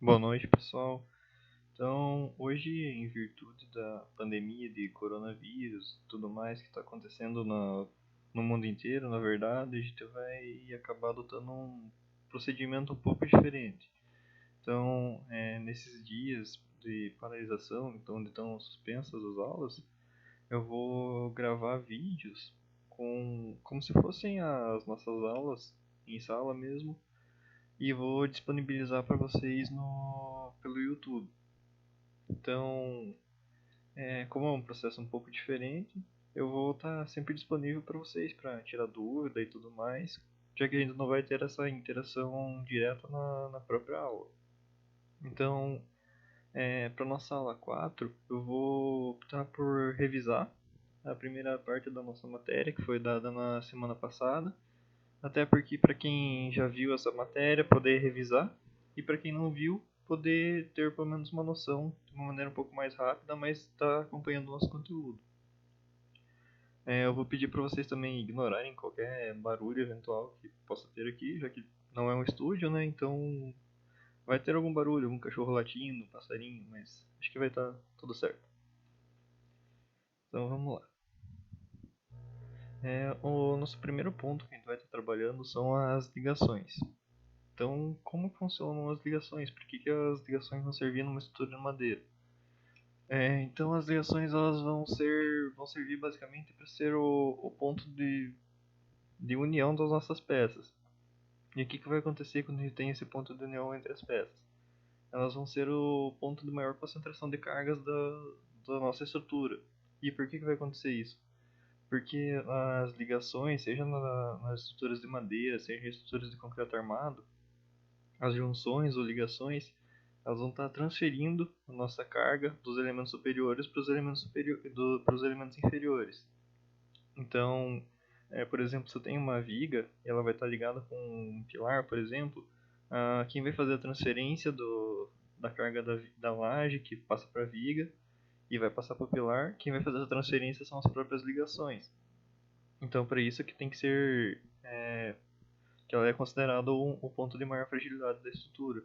Boa noite, pessoal. Então, hoje, em virtude da pandemia de coronavírus e tudo mais que está acontecendo no mundo inteiro, na verdade, a gente vai acabar adotando um procedimento um pouco diferente. Então, nesses dias de paralisação, então, onde estão suspensas as aulas, eu vou gravar vídeos como se fossem as nossas aulas em sala mesmo, e vou disponibilizar para vocês no pelo YouTube. Então, como é um processo um pouco diferente, eu vou estar sempre disponível para vocês para tirar dúvida e tudo mais, já que a gente não vai ter essa interação direta na própria aula. Então, para nossa aula 4, eu vou optar por revisar a primeira parte da nossa matéria, que foi dada na semana passada, até porque para quem já viu essa matéria, poder revisar, e para quem não viu, poder ter pelo menos uma noção de uma maneira um pouco mais rápida, mas estar acompanhando o nosso conteúdo. Eu vou pedir para vocês também ignorarem qualquer barulho eventual que possa ter aqui, já que não é um estúdio, né? Então vai ter algum barulho, algum cachorro latindo, passarinho, mas acho que vai estar tudo certo. Então vamos lá. O nosso primeiro ponto que a gente vai estar trabalhando são as ligações. Então, como funcionam as ligações? Por que as ligações vão servir numa estrutura de madeira? Então, as ligações elas vão servir basicamente para ser o ponto de união das nossas peças. E o que vai acontecer quando a gente tem esse ponto de união entre as peças? Elas vão ser o ponto de maior concentração de cargas da nossa estrutura. E por que vai acontecer isso? Porque as ligações, seja nas estruturas de madeira, seja em estruturas de concreto armado, as junções ou ligações, elas vão estar transferindo a nossa carga dos elementos superiores para os elementos inferiores. Então, por exemplo, se eu tenho uma viga e ela vai estar ligada com um pilar, por exemplo, quem vai fazer a transferência da carga da laje que passa para a viga e vai passar para o pilar, quem vai fazer a transferência são as próprias ligações. Então, para isso que tem que ser que ela é considerada o ponto de maior fragilidade da estrutura.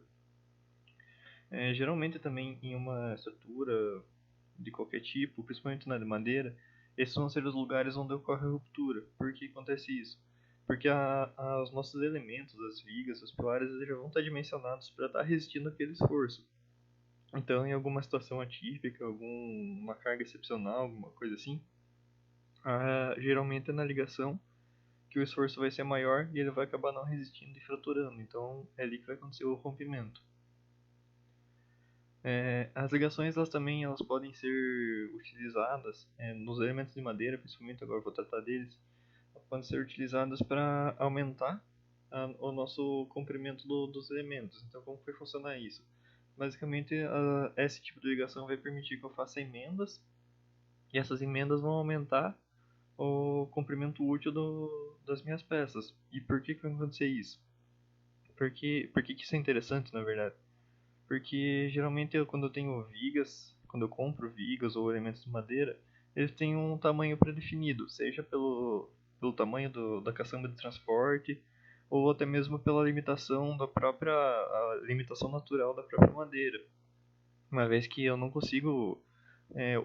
Geralmente também em uma estrutura de qualquer tipo, principalmente na de madeira, esses vão ser os lugares onde ocorre a ruptura. Por que acontece isso? Porque os nossos elementos, as vigas, os pilares, eles já vão estar dimensionados para estar resistindo àquele esforço. Então, em alguma situação atípica, alguma carga excepcional, alguma coisa assim, geralmente é na ligação que o esforço vai ser maior e ele vai acabar não resistindo e fraturando. Então, é ali que vai acontecer o rompimento. As ligações elas podem ser utilizadas nos elementos de madeira, principalmente agora eu vou tratar deles, podem ser utilizadas para aumentar o nosso comprimento dos elementos. Então, como vai funcionar isso? Basicamente, esse tipo de ligação vai permitir que eu faça emendas e essas emendas vão aumentar o comprimento útil das minhas peças. E por que vai acontecer isso? Por que isso é interessante, na verdade? Porque geralmente quando eu tenho vigas, quando eu compro vigas ou elementos de madeira, eles têm um tamanho pré-definido, seja pelo tamanho da caçamba de transporte ou até mesmo pela limitação a limitação natural da própria madeira. Uma vez que eu não consigo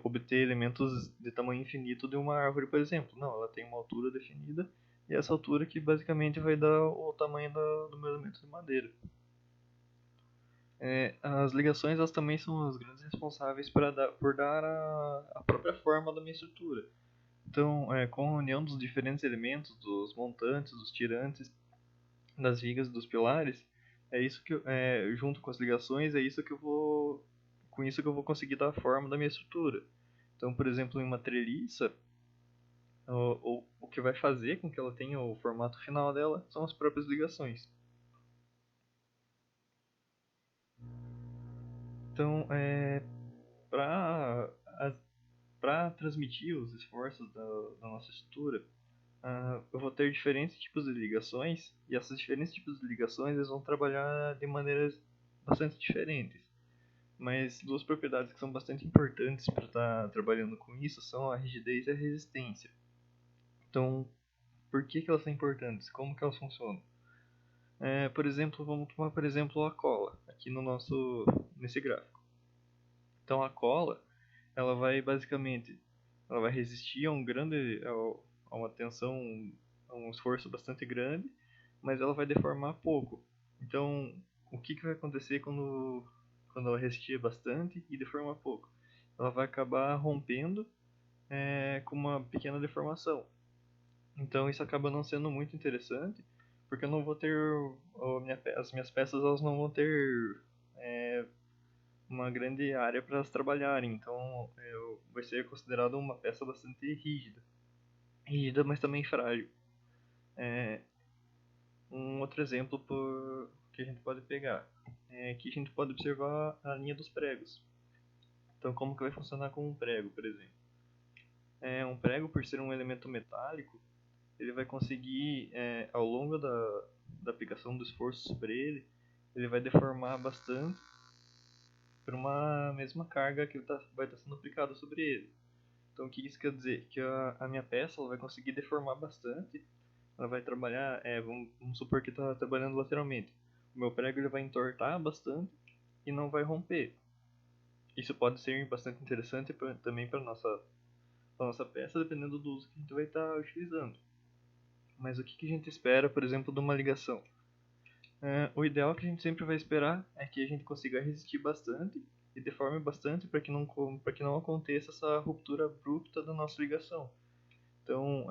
obter elementos de tamanho infinito de uma árvore, por exemplo. Não, ela tem uma altura definida e essa altura que basicamente vai dar o tamanho do meu elemento de madeira. As ligações elas também são as grandes responsáveis por dar a própria forma da minha estrutura. Então, com a união dos diferentes elementos, dos montantes, dos tirantes, das vigas, dos pilares, é isso que junto com as ligações, com isso que eu vou conseguir dar a forma da minha estrutura. Então, por exemplo, em uma treliça, o que vai fazer com que ela tenha o formato final dela são as próprias ligações. Então, para para transmitir os esforços da nossa estrutura, eu vou ter diferentes tipos de ligações e essas diferentes tipos de ligações eles vão trabalhar de maneiras bastante diferentes. Mas duas propriedades que são bastante importantes para estar trabalhando com isso são a rigidez e a resistência. Então, por que elas são importantes? Como que elas funcionam? Por exemplo, vamos tomar por exemplo a cola. aqui nesse gráfico. Então a cola, ela vai basicamente, ela vai resistir a uma tensão, a um esforço bastante grande, mas ela vai deformar pouco. Então, o que vai acontecer quando ela resistir bastante e deformar pouco? Ela vai acabar rompendo com uma pequena deformação. Então isso acaba não sendo muito interessante, porque eu não vou ter as minhas peças, elas não vão ter uma grande área para elas trabalharem. Então vai ser considerado uma peça bastante rígida, mas também frágil. Um outro exemplo que a gente pode pegar é que a gente pode observar a linha dos pregos. Então como que vai funcionar com um prego, por exemplo? Um prego, por ser um elemento metálico, ele vai conseguir, ao longo da aplicação do esforço sobre ele vai deformar bastante por uma mesma carga que vai estar sendo aplicada sobre ele. Então o que isso quer dizer? Que a minha peça ela vai conseguir deformar bastante, ela vai trabalhar, vamos supor que está trabalhando lateralmente. O meu prego ele vai entortar bastante e não vai romper. Isso pode ser bastante interessante também para nossa peça, dependendo do uso que a gente vai estar utilizando. Mas o que a gente espera, por exemplo, de uma ligação? O ideal que a gente sempre vai esperar é que a gente consiga resistir bastante e deforme bastante para que não aconteça essa ruptura abrupta da nossa ligação. Então,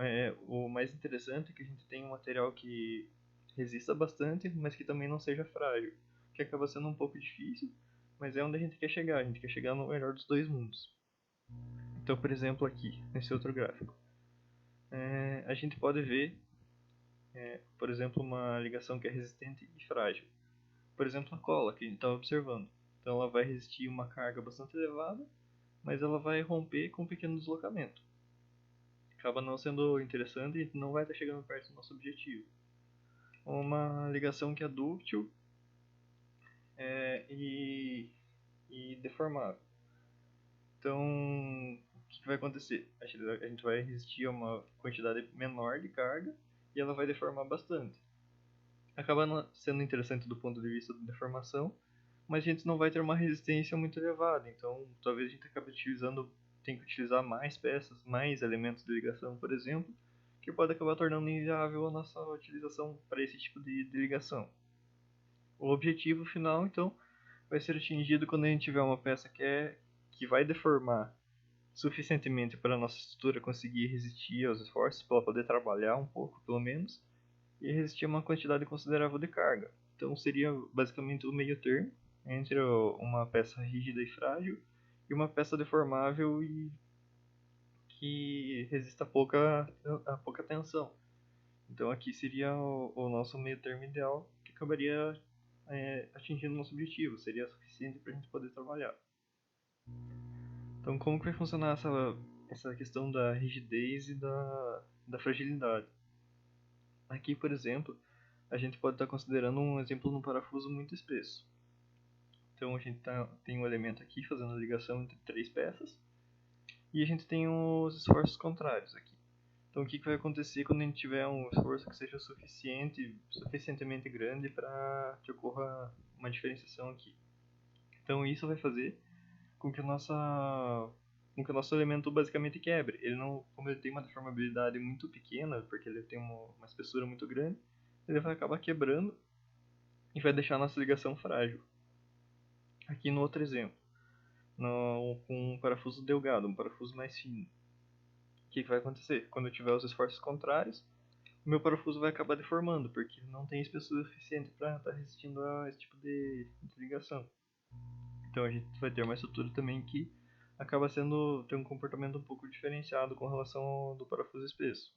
o mais interessante é que a gente tenha um material que resista bastante, mas que também não seja frágil, que acaba sendo um pouco difícil, mas é onde a gente quer chegar. A gente quer chegar no melhor dos dois mundos. Então, por exemplo, aqui, nesse outro gráfico, a gente pode ver, por exemplo, uma ligação que é resistente e frágil. Por exemplo, a cola que a gente está observando. Então ela vai resistir uma carga bastante elevada, mas ela vai romper com um pequeno deslocamento. Acaba não sendo interessante e não vai estar chegando perto do nosso objetivo. Uma ligação que é dúctil e deformável. Então, o que vai acontecer? A gente vai resistir a uma quantidade menor de carga e ela vai deformar bastante. Acaba sendo interessante do ponto de vista da deformação, mas a gente não vai ter uma resistência muito elevada, então talvez a gente acabe tem que utilizar mais peças, mais elementos de ligação, por exemplo, que pode acabar tornando inviável a nossa utilização para esse tipo de ligação. O objetivo final, então, vai ser atingido quando a gente tiver uma peça que vai deformar suficientemente para a nossa estrutura conseguir resistir aos esforços, para ela poder trabalhar um pouco, pelo menos, e resistir a uma quantidade considerável de carga. Então seria basicamente o meio termo entre uma peça rígida e frágil e uma peça deformável e que resista a pouca tensão. Então aqui seria o nosso meio termo ideal, que acabaria atingindo o nosso objetivo, seria suficiente para a gente poder trabalhar. Então como que vai funcionar essa questão da rigidez e da fragilidade? Aqui, por exemplo, a gente pode estar considerando um exemplo de um parafuso muito espesso. Então a gente tem um elemento aqui fazendo a ligação entre três peças e a gente tem os esforços contrários aqui. Então o que vai acontecer quando a gente tiver um esforço que seja suficientemente grande para que ocorra uma diferenciação aqui? Então isso vai fazer com que com que o nosso elemento basicamente quebre. Como ele tem uma deformabilidade muito pequena, porque ele tem uma espessura muito grande, ele vai acabar quebrando e vai deixar a nossa ligação frágil. Aqui no outro exemplo, com um parafuso delgado, um parafuso mais fino. O que vai acontecer? Quando eu tiver os esforços contrários, o meu parafuso vai acabar deformando, porque ele não tem espessura suficiente para estar resistindo a esse tipo de ligação. Então a gente vai ter uma estrutura também que acaba tem um comportamento um pouco diferenciado com relação ao do parafuso espesso.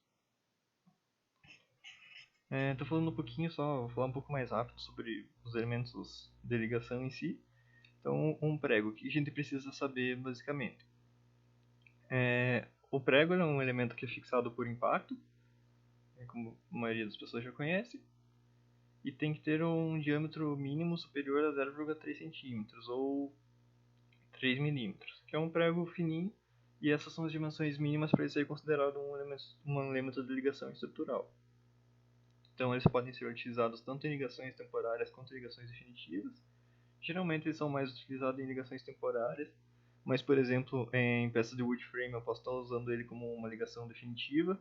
Tô falando um pouquinho só, vou falar um pouco mais rápido sobre os elementos de ligação em si. Então, um prego, o que a gente precisa saber basicamente? O prego é um elemento que é fixado por impacto, como a maioria das pessoas já conhece, e tem que ter um diâmetro mínimo superior a 0,3 cm ou 3 mm, que é um prego fininho, e essas são as dimensões mínimas para ele ser considerado um elemento de ligação estrutural. Então eles podem ser utilizados tanto em ligações temporárias quanto em ligações definitivas. Geralmente eles são mais utilizados em ligações temporárias, mas por exemplo, em peças de wood frame eu posso estar usando ele como uma ligação definitiva.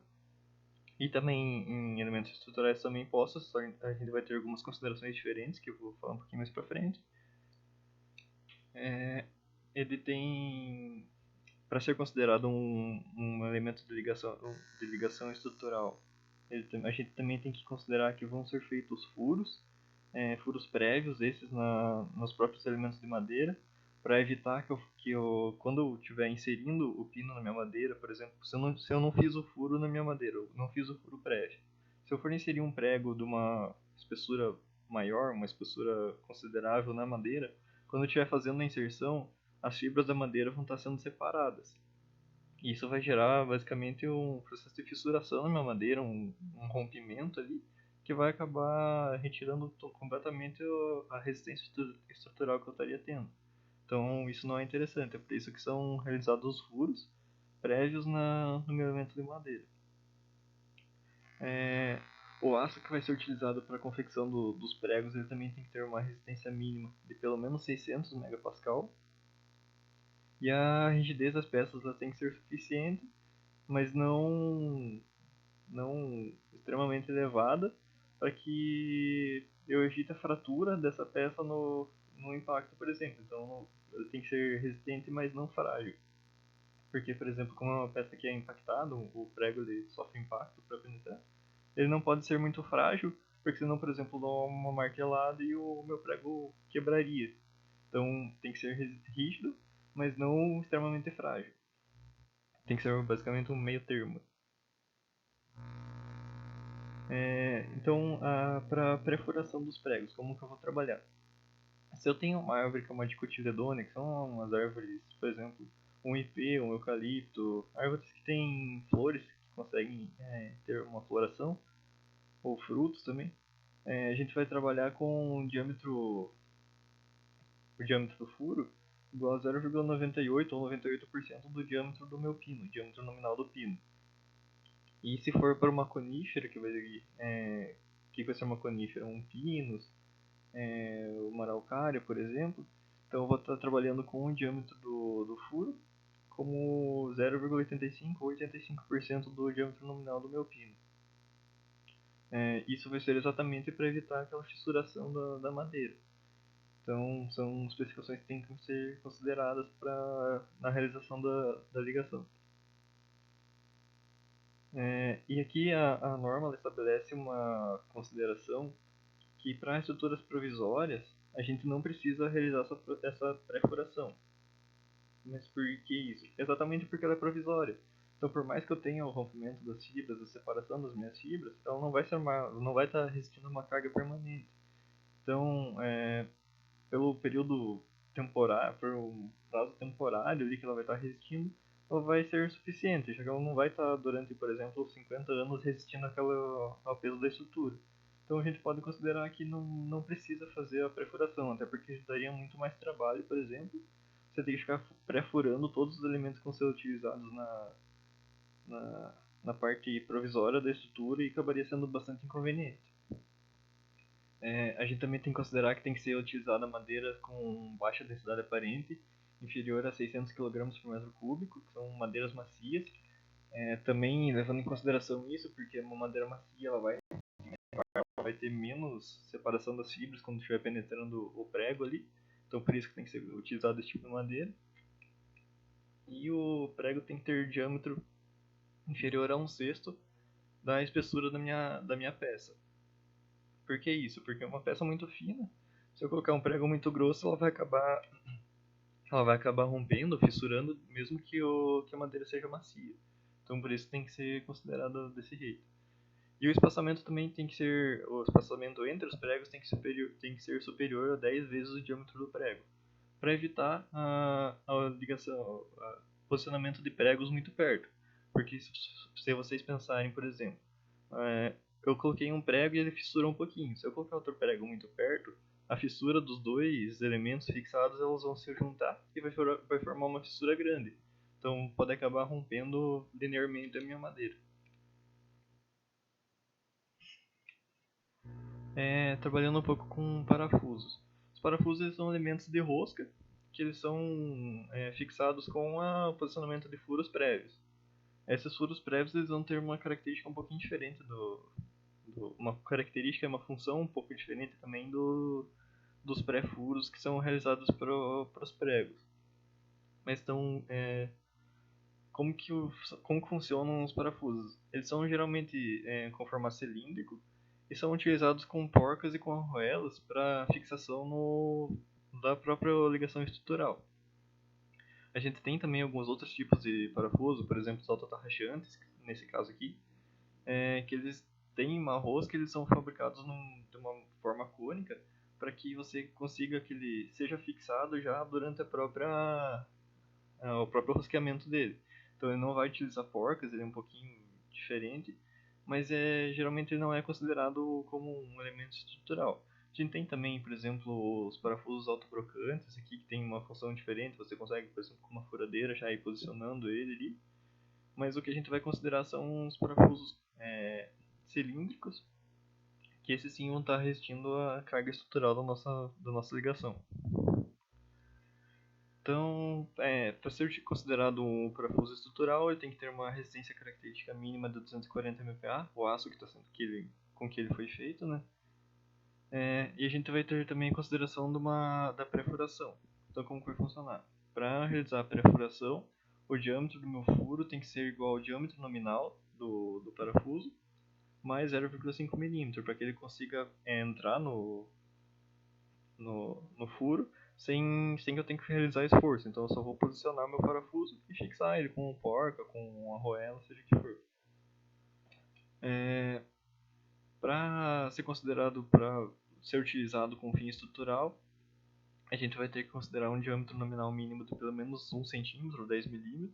E também em elementos estruturais também posso, só a gente vai ter algumas considerações diferentes que eu vou falar um pouquinho mais pra frente. Ele tem, para ser considerado um elemento de ligação estrutural, a gente também tem que considerar que vão ser feitos furos, furos prévios, esses nos próprios elementos de madeira, para evitar quando eu estiver inserindo o pino na minha madeira, por exemplo, se eu não fiz o furo na minha madeira, eu não fiz o furo prévio. Se eu for inserir um prego de uma espessura maior, uma espessura considerável na madeira, quando eu estiver fazendo a inserção, as fibras da madeira vão estar sendo separadas. E isso vai gerar basicamente um processo de fissuração na minha madeira, um rompimento ali, que vai acabar retirando completamente a resistência estrutural que eu estaria tendo. Então isso não é interessante, é por isso que são realizados os furos prévios no meu elemento de madeira. O aço que vai ser utilizado para a confecção dos pregos ele também tem que ter uma resistência mínima de pelo menos 600 megapascal. E a rigidez das peças ela tem que ser suficiente, mas não extremamente elevada, para que eu evite a fratura dessa peça no impacto, por exemplo. Então tem que ser resistente, mas não frágil. Porque, por exemplo, como é uma peça que é impactada, o prego ele sofre impacto para penetrar, ele não pode ser muito frágil, porque senão, por exemplo, eu dou uma martelada e o meu prego quebraria. Então tem que ser rígido, mas não extremamente frágil. Tem que ser basicamente um meio termo. Então, para perfuração dos pregos, como que eu vou trabalhar? Se eu tenho uma árvore que é uma dicotiledônia, que são umas árvores, por exemplo, um ipê, um eucalipto, árvores que têm flores, que conseguem ter uma floração, ou frutos também, a gente vai trabalhar com o diâmetro do furo igual a 0,98 ou 98% do diâmetro do meu pino, diâmetro nominal do pino. E se for para uma conífera, que vai ser uma conífera? Um pinus, uma araucária, por exemplo. Então eu vou estar trabalhando com o diâmetro do furo como 0,85 ou 85% do diâmetro nominal do meu pino. Isso vai ser exatamente para evitar aquela fissuração da madeira. Então são especificações que têm que ser consideradas na realização da ligação. E aqui a norma ela estabelece uma consideração que para estruturas provisórias a gente não precisa realizar essa perfuração. Mas por que isso? Exatamente porque ela é provisória. Então, por mais que eu tenha o rompimento das fibras, a separação das minhas fibras, ela não vai estar resistindo a uma carga permanente. Então, pelo período temporário, por um prazo temporário ali que ela vai estar resistindo, ela vai ser suficiente, já que ela não vai estar durante, por exemplo, 50 anos resistindo ao peso da estrutura. Então a gente pode considerar que não precisa fazer a perfuração, até porque daria muito mais trabalho, por exemplo, você tem que ficar pré-furando todos os elementos que vão ser utilizados na parte provisória da estrutura e acabaria sendo bastante inconveniente. A gente também tem que considerar que tem que ser utilizada madeira com baixa densidade aparente, inferior a 600 kg por metro cúbico, que são madeiras macias. Também levando em consideração isso, porque uma madeira macia ela vai ter menos separação das fibras quando estiver penetrando o prego ali. Então por isso que tem que ser utilizado esse tipo de madeira. E o prego tem que ter diâmetro inferior a 1/6 da espessura da minha peça. Por que isso? Porque é uma peça muito fina. Se eu colocar um prego muito grosso, ela vai acabar rompendo, fissurando, mesmo que a madeira seja macia. Então por isso tem que ser considerado desse jeito. E o espaçamento também o espaçamento entre os pregos tem que ser superior a 10 vezes o diâmetro do prego, para evitar a ligação, o posicionamento de pregos muito perto. Porque se vocês pensarem, por exemplo, eu coloquei um prego e ele fissura um pouquinho. Se eu colocar outro prego muito perto, a fissura dos dois elementos fixados elas vão se juntar e vai formar uma fissura grande. Então pode acabar rompendo linearmente a minha madeira. Trabalhando um pouco com parafusos. Os Os parafusos eles são elementos de rosca que eles são fixados com o posicionamento de furos prévios. Esses furos prévios eles vão ter uma característica um pouquinho diferente uma característica, uma função um pouco diferente também dos pré-furos que são realizados para os pregos. Mas então, como que funcionam os parafusos? Eles são geralmente com formato cilíndrico e são utilizados com porcas e com arruelas para fixação da própria ligação estrutural. A gente tem também alguns outros tipos de parafuso, por exemplo, os autotarraxantes, nesse caso aqui, que eles têm uma rosca, eles são fabricados de uma forma cônica para que você consiga que ele seja fixado já durante o próprio rosqueamento dele. Então ele não vai utilizar porcas, ele é um pouquinho diferente, mas geralmente ele não é considerado como um elemento estrutural. A gente tem também, por exemplo, os parafusos autobrocantes aqui, que tem uma função diferente, você consegue, por exemplo, com uma furadeira já ir posicionando ele ali. Mas o que a gente vai considerar são os parafusos cilíndricos, que esses sim vão estar resistindo à carga estrutural da nossa ligação. Então, para ser considerado um parafuso estrutural, ele tem que ter uma resistência característica mínima de 240 MPa, o aço que está sendo com que ele foi feito, né? E a gente vai ter também a consideração da perfuração. Então, como que vai funcionar? Para realizar a perfuração, o diâmetro do meu furo tem que ser igual ao diâmetro nominal do parafuso, mais 0,5 mm, para que ele consiga entrar no furo sem que eu tenha que realizar esforço. Então eu só vou posicionar meu parafuso e fixar ele com porca, com uma arruela, seja o que for. Para ser considerado, para ser utilizado com fim estrutural, a gente vai ter que considerar um diâmetro nominal mínimo de pelo menos 1 cm ou 10 mm.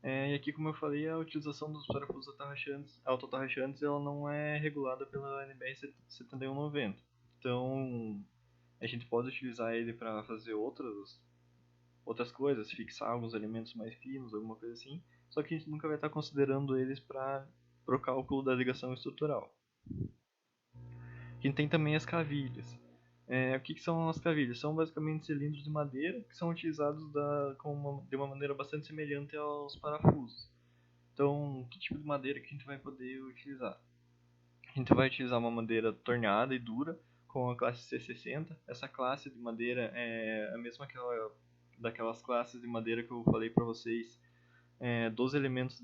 E aqui, como eu falei, a utilização dos parafusos autotarraxantes ela não é regulada pela NBR 7190. Então, a gente pode utilizar ele para fazer outras coisas, fixar alguns elementos mais finos, alguma coisa assim, só que a gente nunca vai estar considerando eles para o cálculo da ligação estrutural. A gente tem também as cavilhas. O que são as cavilhas? São basicamente cilindros de madeira que são utilizados de uma maneira bastante semelhante aos parafusos. Então, que tipo de madeira que a gente vai poder utilizar? A gente vai utilizar uma madeira torneada e dura com a classe C60. Essa classe de madeira é a mesma daquelas classes de madeira que eu falei para vocês, dos elementos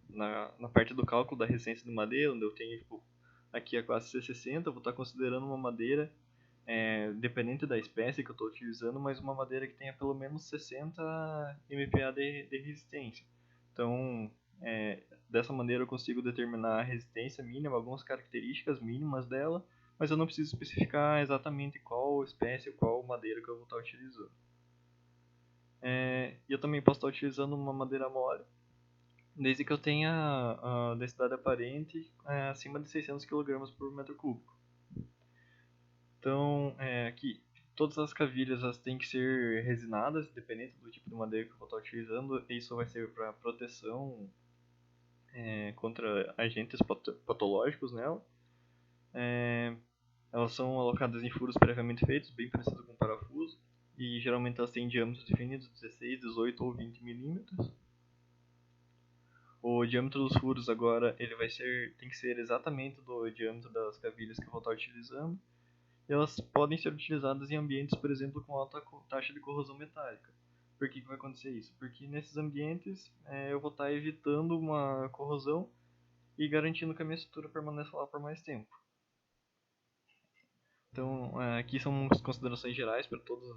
na parte do cálculo da resistência de madeira, onde eu tenho aqui a classe C60, eu vou estar considerando uma madeira, dependente da espécie que eu estou utilizando, mas uma madeira que tenha pelo menos 60 MPa de resistência. Então, dessa maneira eu consigo determinar a resistência mínima, algumas características mínimas dela, mas eu não preciso especificar exatamente qual espécie, qual madeira que eu vou estar utilizando. E eu também posso estar utilizando uma madeira mole, desde que eu tenha a densidade aparente acima de 600 kg por metro cúbico. Então, aqui, todas as cavilhas elas têm que ser resinadas, dependendo do tipo de madeira que eu vou estar utilizando. Isso vai servir para proteção contra agentes patológicos nela. Elas são alocadas em furos previamente feitos, bem parecido com parafuso, e geralmente elas têm diâmetros definidos, 16, 18 ou 20 milímetros. O diâmetro dos furos agora tem que ser exatamente do diâmetro das cavilhas que eu vou estar utilizando. E elas podem ser utilizadas em ambientes, por exemplo, com alta taxa de corrosão metálica. Por que vai acontecer isso? Porque nesses ambientes eu vou estar evitando uma corrosão e garantindo que a minha estrutura permaneça lá por mais tempo. Então, aqui são as considerações gerais para todas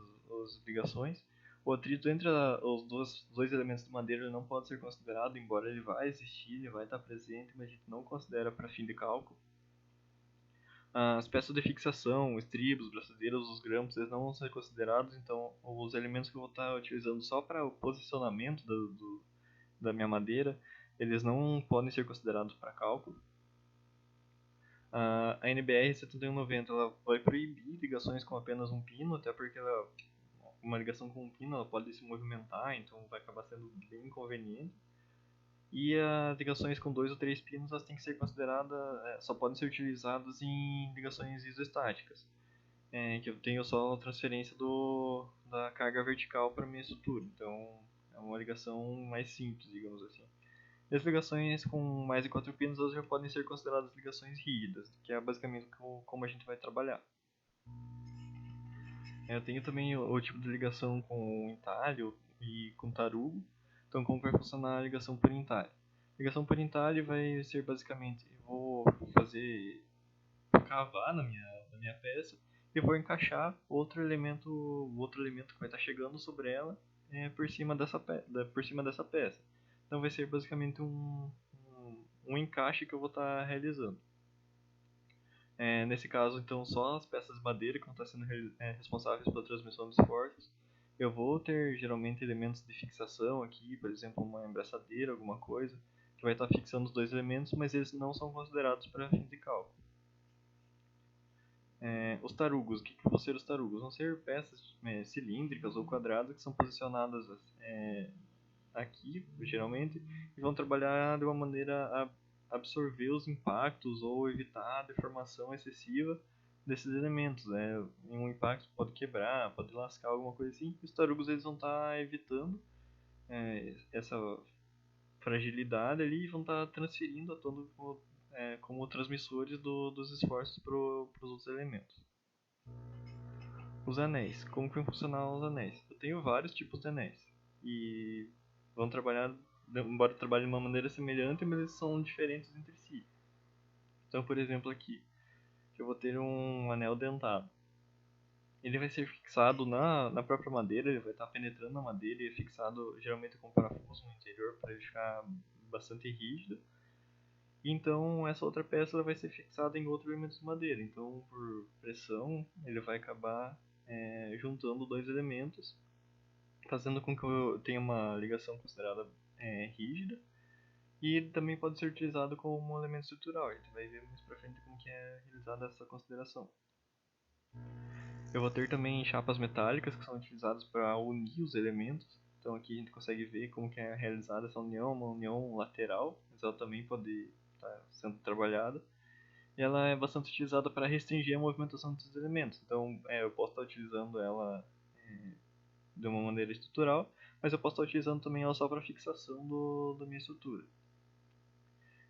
as ligações. O atrito entre os dois elementos de madeira ele não pode ser considerado, embora ele vai existir, ele vai estar presente, mas a gente não considera para fim de cálculo. As peças de fixação, os estribos, braçadeiras, os grampos, eles não vão ser considerados, então os elementos que eu vou estar utilizando só para o posicionamento da minha madeira, eles não podem ser considerados para cálculo. A NBR 7190 ela vai proibir ligações com apenas um pino, até porque uma ligação com um pino ela pode se movimentar, então vai acabar sendo bem inconveniente. E as ligações com 2 ou 3 pinos elas têm que ser consideradas, só podem ser utilizadas em ligações isostáticas, que eu tenho só a transferência da carga vertical para minha estrutura, então é uma ligação mais simples, digamos assim. E as ligações com mais de 4 pinos elas já podem ser consideradas ligações rígidas, que é basicamente como a gente vai trabalhar. Eu tenho também o tipo de ligação com entalhe e com tarugo. Então, como vai funcionar a ligação por entalhe? A ligação por entalhe vai ser basicamente, eu vou cavar na minha peça e vou encaixar outro elemento que vai estar chegando sobre ela por cima dessa peça. Então, vai ser basicamente um encaixe que eu vou estar realizando. Nesse caso, então, só as peças de madeira que vão estar sendo responsáveis pela transmissão dos forços. Eu vou ter geralmente elementos de fixação aqui, por exemplo, uma embraçadeira, alguma coisa, que vai estar fixando os dois elementos, mas eles não são considerados para fins de cálculo. Os tarugos, o que vão ser os tarugos? Vão ser peças cilíndricas ou quadradas que são posicionadas aqui, geralmente, e vão trabalhar de uma maneira a absorver os impactos ou evitar a deformação excessiva desses elementos. Um impacto pode quebrar, pode lascar, alguma coisa assim. Os tarugos eles vão estar evitando essa fragilidade ali e vão estar transferindo a todo como transmissores dos esforços para os outros elementos. Os anéis. Como que vão funcionar os anéis? Eu tenho vários tipos de anéis. E vão trabalhar, embora trabalhem de uma maneira semelhante, mas eles são diferentes entre si. Então, por exemplo, aqui, eu vou ter um anel dentado. Ele vai ser fixado na própria madeira, ele vai estar penetrando na madeira e é fixado geralmente com parafuso no interior para ele ficar bastante rígido. E então essa outra peça vai ser fixada em outro elemento de madeira. Então, por pressão, ele vai acabar juntando dois elementos, fazendo com que eu tenha uma ligação considerada rígida. E ele também pode ser utilizado como um elemento estrutural. A gente vai ver mais pra frente como que é realizada essa consideração. Eu vou ter também chapas metálicas que são utilizadas para unir os elementos. Então aqui a gente consegue ver como que é realizada essa união, uma união lateral, mas ela também pode estar sendo trabalhada. E ela é bastante utilizada para restringir a movimentação dos elementos. Então eu posso estar utilizando ela de uma maneira estrutural, mas eu posso estar utilizando também ela só para fixação da minha estrutura.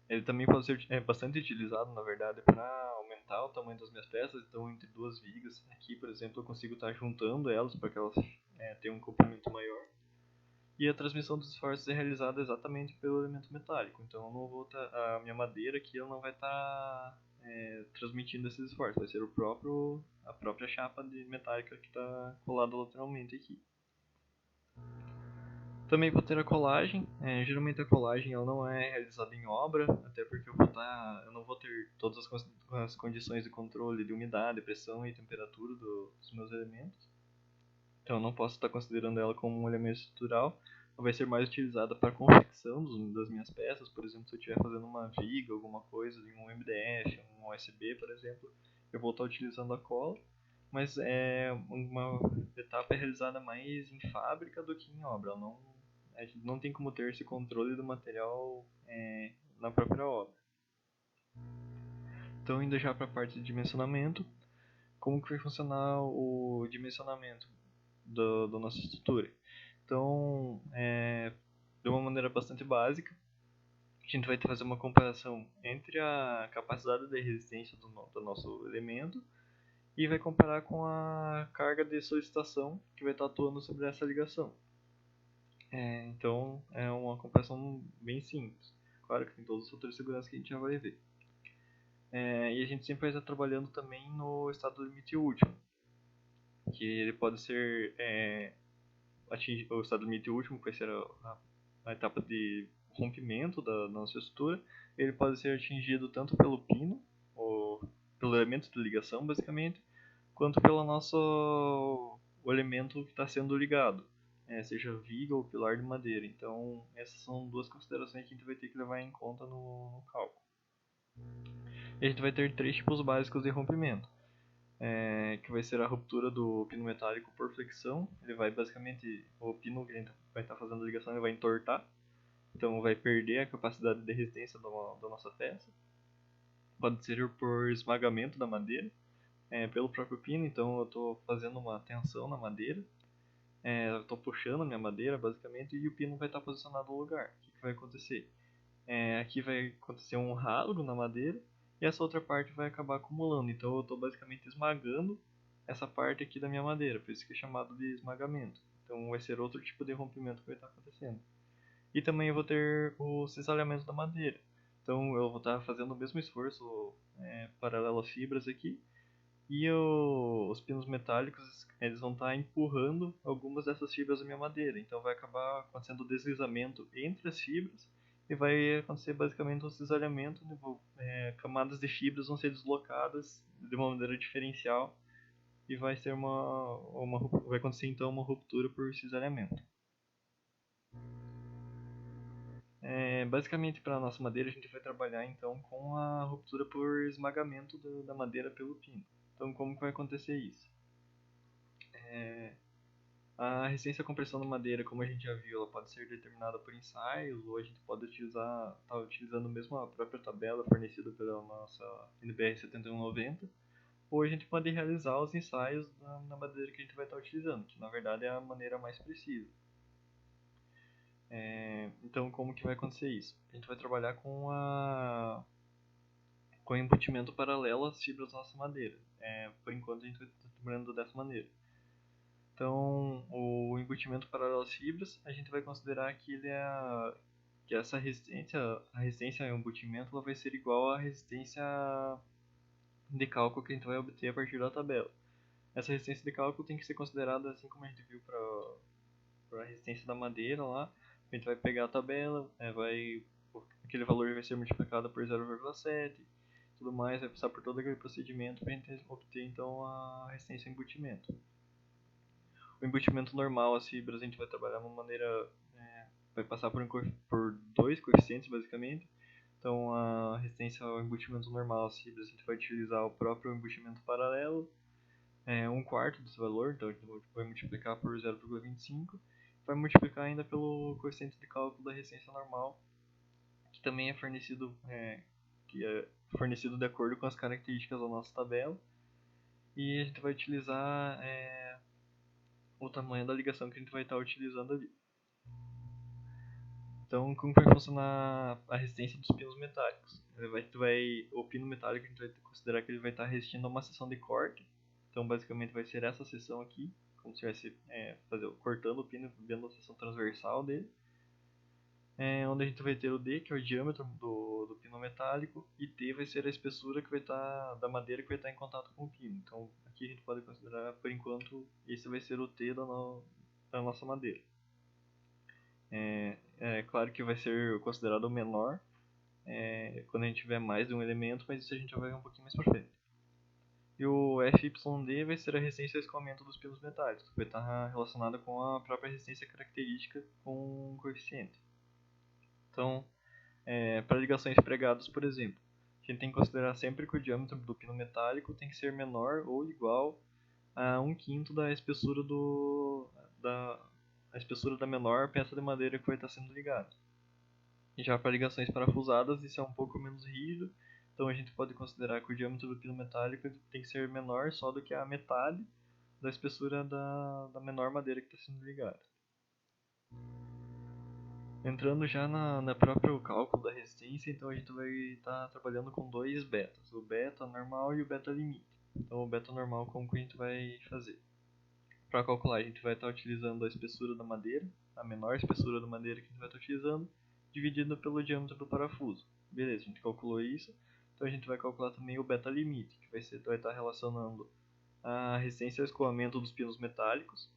Ele também pode ser bastante utilizado, na verdade, para aumentar o tamanho das minhas peças. Então, entre duas vigas, aqui, por exemplo, eu consigo estar juntando elas para que elas tenham um comprimento maior. E a transmissão dos esforços é realizada exatamente pelo elemento metálico. Então, eu não vou a minha madeira aqui ela não vai estar transmitindo esses esforços. Vai ser a própria chapa metálica que está colada lateralmente aqui. Também vou ter a colagem. Geralmente a colagem ela não é realizada em obra, até porque eu não vou ter todas as condições de controle de umidade, pressão e temperatura dos meus elementos. Então eu não posso estar considerando ela como um elemento estrutural. Ela vai ser mais utilizada para a confecção das minhas peças. Por exemplo, se eu estiver fazendo uma viga, alguma coisa, de um MDF, um USB, por exemplo, eu vou estar utilizando a cola. Mas uma etapa realizada mais em fábrica do que em obra. A gente não tem como ter esse controle do material na própria obra. Então, indo já para a parte de dimensionamento, como que vai funcionar o dimensionamento da nossa estrutura? Então, de uma maneira bastante básica, a gente vai fazer uma comparação entre a capacidade de resistência do nosso elemento e vai comparar com a carga de solicitação que vai estar atuando sobre essa ligação. Então, é uma comparação bem simples. Claro que tem todos os fatores de segurança que a gente já vai ver. E a gente sempre vai estar trabalhando também no estado limite último, que ele pode ser atingir o estado limite último, que vai ser a etapa de rompimento da nossa estrutura. Ele pode ser atingido tanto pelo pino, ou pelo elemento de ligação, basicamente, quanto pelo o elemento que está sendo ligado, seja viga ou pilar de madeira. Então, essas são duas considerações que a gente vai ter que levar em conta no cálculo. E a gente vai ter três tipos básicos de rompimento, que vai ser a ruptura do pino metálico por flexão. Ele vai basicamente, o pino que a gente vai estar fazendo a ligação, ele vai entortar. então vai perder a capacidade de resistência da nossa peça. Pode ser por esmagamento da madeira, pelo próprio pino, então eu estou fazendo uma tensão na madeira, eu estou puxando a minha madeira basicamente e o pino vai estar posicionado no lugar. O que vai acontecer? Aqui vai acontecer um rasgo na madeira e essa outra parte vai acabar acumulando, então eu estou basicamente esmagando essa parte aqui da minha madeira, por isso que é chamado de esmagamento. Então vai ser outro tipo de rompimento que vai estar acontecendo. E também eu vou ter o cisalhamento da madeira. Então eu vou estar fazendo o mesmo esforço paralelo às fibras aqui. E os pinos metálicos eles vão estar empurrando algumas dessas fibras da minha madeira. Então vai acabar acontecendo o deslizamento entre as fibras. E vai acontecer basicamente um cisalhamento. Camadas de fibras vão ser deslocadas de uma maneira diferencial. E vai ser vai acontecer então uma ruptura por cisalhamento. Basicamente, para a nossa madeira, a gente vai trabalhar então com a ruptura por esmagamento da madeira pelo pino. Então, como que vai acontecer isso? A resistência à compressão da madeira, como a gente já viu, ela pode ser determinada por ensaios, ou a gente pode estar utilizando mesmo a própria tabela fornecida pela nossa NBR 7190, ou a gente pode realizar os ensaios na madeira que a gente vai estar utilizando, que na verdade é a maneira mais precisa. Então, como que vai acontecer isso? A gente vai trabalhar com embutimento paralelo às fibras da nossa madeira. Por enquanto, a gente vai estar trabalhando dessa maneira. Então, o embutimento paralelo às fibras, a gente vai considerar que que essa resistência, a resistência ao embutimento, ela vai ser igual à resistência de cálculo que a gente vai obter a partir da tabela. Essa resistência de cálculo tem que ser considerada assim como a gente viu para a resistência da madeira lá. A gente vai pegar a tabela, aquele valor vai ser multiplicado por 0,7, tudo mais, vai passar por todo aquele procedimento para a gente obter então a resistência ao embutimento. O embutimento normal, as fibras, a gente vai trabalhar de uma maneira, vai passar por dois coeficientes basicamente. Então a resistência ao embutimento normal, as fibras, a gente vai utilizar o próprio embutimento paralelo, 1/4 desse valor, então a gente vai multiplicar por 0,25, vai multiplicar ainda pelo coeficiente de cálculo da resistência normal, que também é fornecido, de acordo com as características da nossa tabela, e a gente vai utilizar o tamanho da ligação que a gente vai estar utilizando ali. Então, como vai funcionar a resistência dos pinos metálicos? O pino metálico a gente vai considerar que ele vai estar resistindo a uma seção de corte. Então, basicamente vai ser essa seção aqui, como se estivesse cortando o pino, vendo a seção transversal dele. Onde a gente vai ter o D, que é o diâmetro do pino metálico, e T vai ser a espessura que vai estar da madeira que vai estar em contato com o pino. Então, aqui a gente pode considerar, por enquanto, esse vai ser o T da nossa madeira. Claro que vai ser considerado o menor quando a gente tiver mais de um elemento, mas isso a gente vai ver um pouquinho mais pra frente. E o FYD vai ser a resistência ao escoamento dos pinos metálicos, que vai estar relacionada com a própria resistência característica com o coeficiente. Então, para ligações pregadas, por exemplo, a gente tem que considerar sempre que o diâmetro do pino metálico tem que ser menor ou igual a 1/5 da espessura a espessura da menor peça de madeira que vai estar sendo ligada. E já para ligações parafusadas, isso é um pouco menos rígido, então a gente pode considerar que o diâmetro do pino metálico tem que ser menor só do que a metade da espessura da menor madeira que está sendo ligada. Entrando já na próprio cálculo da resistência, então a gente vai estar trabalhando com dois betas, o beta normal e o beta limite. Então o beta normal, como que a gente vai fazer? Para calcular, a gente vai estar utilizando a espessura da madeira, a menor espessura da madeira que a gente vai estar utilizando, dividido pelo diâmetro do parafuso. Beleza, a gente calculou isso, então a gente vai calcular também o beta limite, que vai estar relacionando a resistência ao escoamento dos pinos metálicos.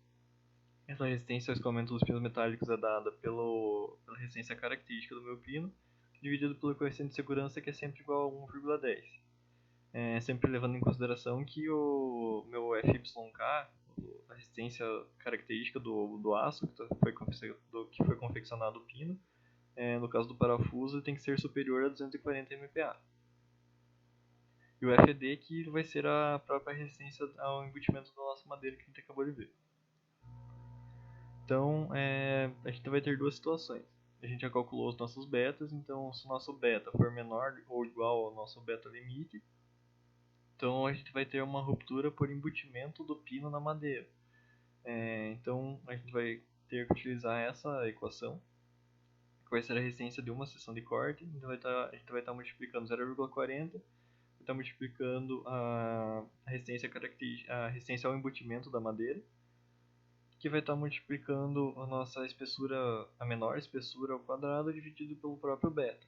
Essa resistência ao escoamento dos pinos metálicos é dada pela resistência característica do meu pino, dividido pelo coeficiente de segurança, que é sempre igual a 1,10. Sempre levando em consideração que o meu FYK, a resistência característica do aço que foi confeccionado o pino, no caso do parafuso, tem que ser superior a 240 MPa. E o FD, que vai ser a própria resistência ao embutimento da nossa madeira que a gente acabou de ver. Então, a gente vai ter duas situações. a gente já calculou os nossos betas, então se o nosso beta for menor ou igual ao nosso beta limite, então a gente vai ter uma ruptura por embutimento do pino na madeira. Então a gente vai ter que utilizar essa equação, que vai ser a resistência de uma seção de corte. Então a gente vai estar multiplicando 0,40, vai estar multiplicando a resistência ao embutimento da madeira, que vai estar multiplicando a nossa espessura, a menor espessura ao quadrado, dividido pelo próprio beta.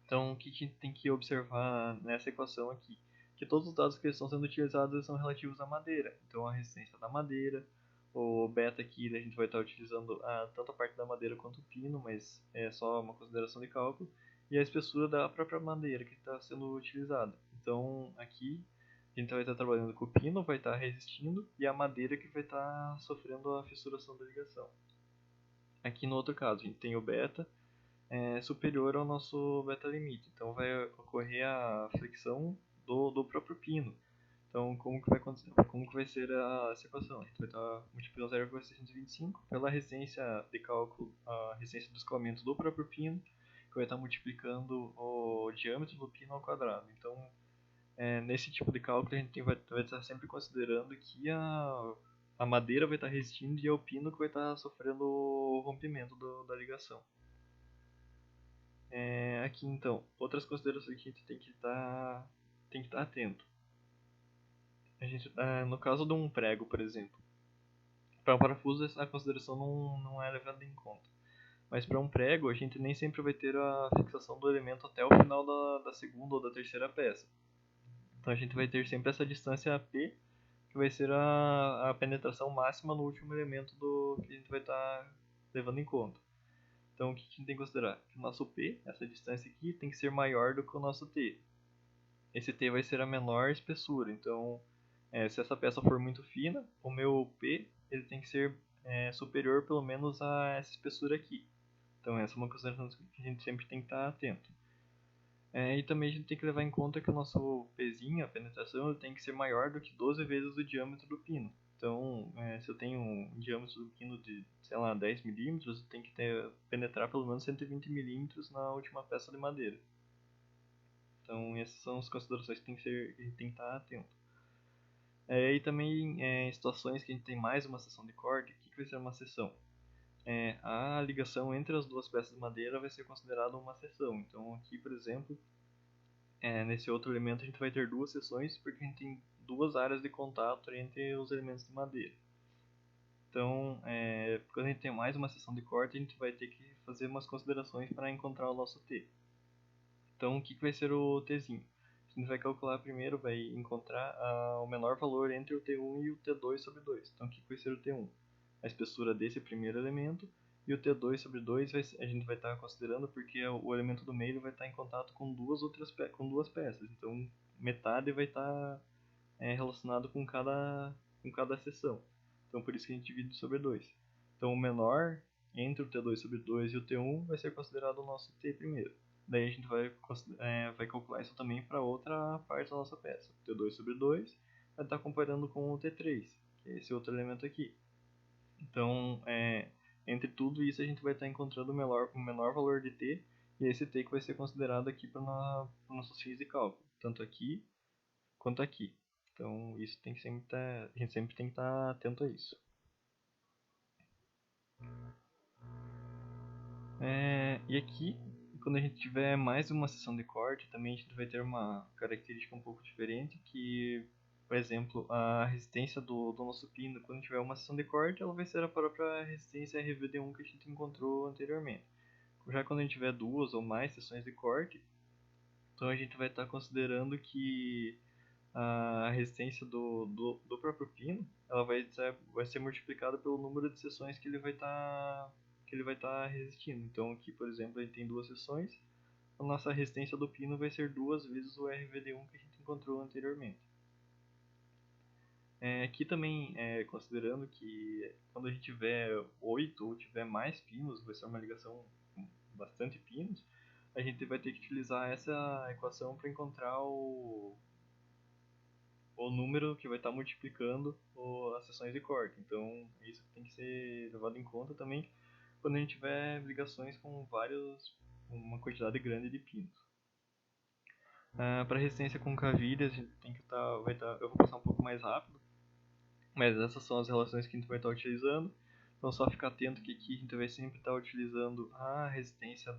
Então, o que a gente tem que observar nessa equação aqui? Que todos os dados que estão sendo utilizados são relativos à madeira. Então, a resistência da madeira, o beta aqui a gente vai estar utilizando tanto a parte da madeira quanto o pino, mas é só uma consideração de cálculo, e a espessura da própria madeira que está sendo utilizada. Então, aqui a gente vai estar trabalhando com o pino, vai estar resistindo, e a madeira que vai estar sofrendo a fissuração da ligação. Aqui no outro caso, a gente tem o beta superior ao nosso beta limite. Então vai ocorrer a fricção do próprio pino. Então como que vai acontecer? Como que vai ser essa equação? A gente vai estar multiplicando 0,625 pela resistência de cálculo, a resistência do escoamento do próprio pino, que vai estar multiplicando o diâmetro do pino ao quadrado. Então nesse tipo de cálculo a gente vai estar sempre considerando que a madeira vai estar resistindo e é o pino que vai estar sofrendo o rompimento da ligação. Aqui então, outras considerações que a gente tem que estar atento. No caso de um prego, por exemplo, para um parafuso essa consideração não é levada em conta. Mas para um prego, a gente nem sempre vai ter a fixação do elemento até o final da segunda ou da terceira peça. Então a gente vai ter sempre essa distância P, que vai ser a penetração máxima no último elemento que a gente vai estar levando em conta. Então o que a gente tem que considerar? Que o nosso P, essa distância aqui, tem que ser maior do que o nosso T. Esse T vai ser a menor espessura, então se essa peça for muito fina, o meu P ele tem que ser superior pelo menos a essa espessura aqui. Então essa é uma consideração que a gente sempre tem que estar atento. E também a gente tem que levar em conta que o nosso Pzinho, a penetração, ele tem que ser maior do que 12 vezes o diâmetro do pino. Então, se eu tenho um diâmetro do pino de, sei lá, 10 milímetros, eu tenho que penetrar pelo menos 120 milímetros na última peça de madeira. Então, essas são as considerações que a gente tem que estar atento. E também, em situações que a gente tem mais uma seção de corte, o que vai ser uma seção? A ligação entre as duas peças de madeira vai ser considerada uma seção. Então, aqui, por exemplo, nesse outro elemento a gente vai ter duas seções, porque a gente tem duas áreas de contato entre os elementos de madeira. Então, quando a gente tem mais uma seção de corte, a gente vai ter que fazer umas considerações para encontrar o nosso T. Então, o que vai ser o Tzinho? A gente vai calcular primeiro, vai encontrar o menor valor entre o T1 e o T2 sobre 2. Então, o que vai ser o T1? A espessura desse primeiro elemento, e o T2 sobre 2 a gente vai estar considerando porque o elemento do meio vai estar em contato com com duas peças. Então, metade vai estar relacionado com cada seção. Então, por isso que a gente divide sobre 2. Então, o menor entre o T2 sobre 2 e o T1 vai ser considerado o nosso T primeiro. Daí a gente vai calcular isso também para outra parte da nossa peça. O T2 sobre 2 vai estar comparando com o T3, que é esse outro elemento aqui. Então, entre tudo isso, a gente vai estar encontrando o menor valor de T, e esse T que vai ser considerado aqui para nossos fins de cálculo, tanto aqui quanto aqui. Então, isso tem que a gente sempre tem que estar atento a isso. E aqui, quando a gente tiver mais uma seção de corte, também a gente vai ter uma característica um pouco diferente, que, por exemplo, a resistência do nosso pino, quando tiver uma seção de corte, ela vai ser a própria resistência RVD1 que a gente encontrou anteriormente. Já quando a gente tiver duas ou mais seções de corte, então a gente vai estar considerando que a resistência do próprio pino, ela vai ser multiplicada pelo número de seções que ele vai estar resistindo. Então aqui, por exemplo, a gente tem duas seções, a nossa resistência do pino vai ser duas vezes o RVD1 que a gente encontrou anteriormente. Aqui também, considerando que quando a gente tiver 8 ou tiver mais pinos, vai ser uma ligação com bastante pinos, a gente vai ter que utilizar essa equação para encontrar o número que vai estar multiplicando as seções de corte. Então, isso tem que ser levado em conta também, quando a gente tiver ligações com uma quantidade grande de pinos. Para resistência com cavilhas, a gente tem que eu vou passar um pouco mais rápido, mas essas são as relações que a gente vai estar utilizando. Então só ficar atento que aqui a gente vai sempre estar utilizando a resistência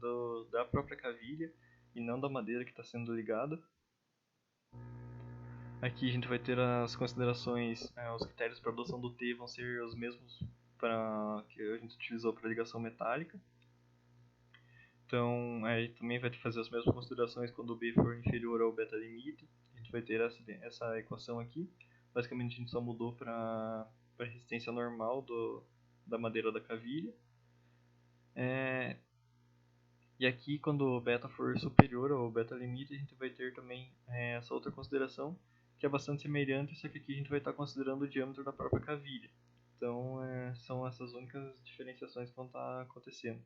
da própria cavilha e não da madeira que está sendo ligada. Aqui a gente vai ter as considerações, os critérios para adoção do T vão ser os mesmos que a gente utilizou para ligação metálica. Então, aí também vai fazer as mesmas considerações quando o B for inferior ao beta limite. A gente vai ter essa equação aqui. Basicamente a gente só mudou para a resistência normal da madeira da cavilha. E aqui, quando o beta for superior ao beta limite, a gente vai ter também essa outra consideração, que é bastante semelhante, só que aqui a gente vai estar considerando o diâmetro da própria cavilha. Então, são essas únicas diferenciações que vão estar acontecendo.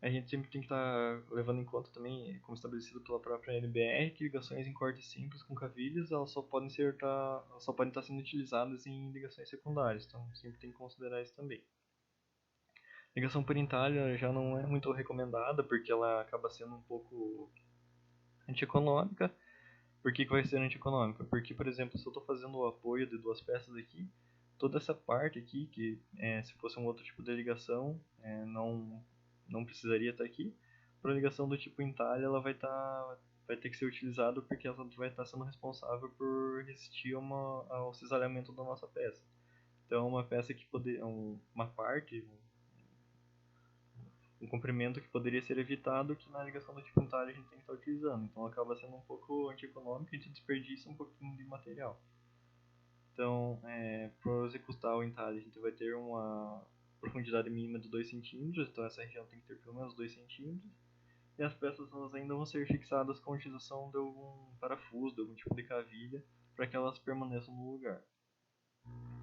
A gente sempre tem que estar levando em conta também, como estabelecido pela própria NBR, que ligações em corte simples com cavilhas elas só podem estar sendo utilizadas em ligações secundárias. Então, sempre tem que considerar isso também. Ligação por entalho já não é muito recomendada, porque ela acaba sendo um pouco antieconômica. Por que vai ser antieconômica? Porque, por exemplo, se eu estou fazendo o apoio de duas peças aqui, toda essa parte aqui, que se fosse um outro tipo de ligação, não precisaria estar aqui. Para ligação do tipo entalho, ela vai ter que ser utilizada porque ela vai estar sendo responsável por resistir ao cisalhamento da nossa peça. Então, uma peça que uma parte, um comprimento que poderia ser evitado, que na ligação do tipo entalho a gente tem que estar utilizando. Então acaba sendo um pouco antieconômico e a gente desperdiça um pouquinho de material. Então, para executar o entalhe, a gente vai ter uma profundidade mínima de 2 cm, então essa região tem que ter pelo menos 2 cm. E as peças elas ainda vão ser fixadas com a utilização de algum parafuso, de algum tipo de cavilha, para que elas permaneçam no lugar.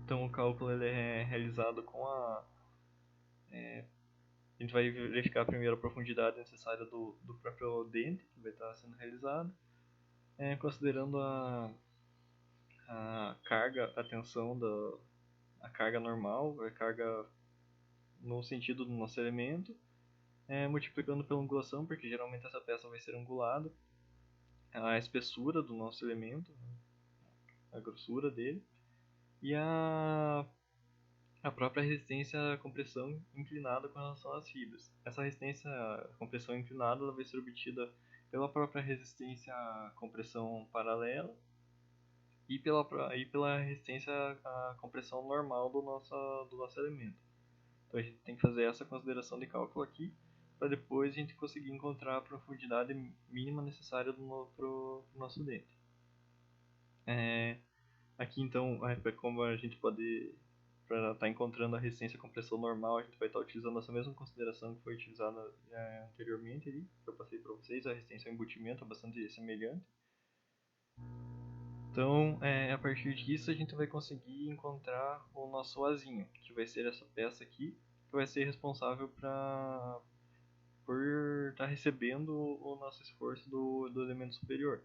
Então o cálculo ele é realizado com a gente vai verificar primeiro a profundidade necessária do próprio dente que vai estar sendo realizado, considerando a carga, a tensão a carga normal, a carga no sentido do nosso elemento, multiplicando pela angulação, porque geralmente essa peça vai ser angulada, a espessura do nosso elemento, a grossura dele, e a própria resistência à compressão inclinada com relação às fibras. Essa resistência à compressão inclinada ela vai ser obtida pela própria resistência à compressão paralela e pela resistência à compressão normal do nosso elemento. Então a gente tem que fazer essa consideração de cálculo aqui, para depois a gente conseguir encontrar a profundidade mínima necessária pro nosso dente. Aqui então, como a gente pode, para estar encontrando a resistência à compressão normal, a gente vai estar utilizando essa mesma consideração que foi utilizada anteriormente ali, que eu passei para vocês, a resistência ao embutimento é bastante semelhante. Então, a partir disso a gente vai conseguir encontrar o nosso azinho, que vai ser essa peça aqui, que vai ser responsável por estar recebendo o nosso esforço do elemento superior.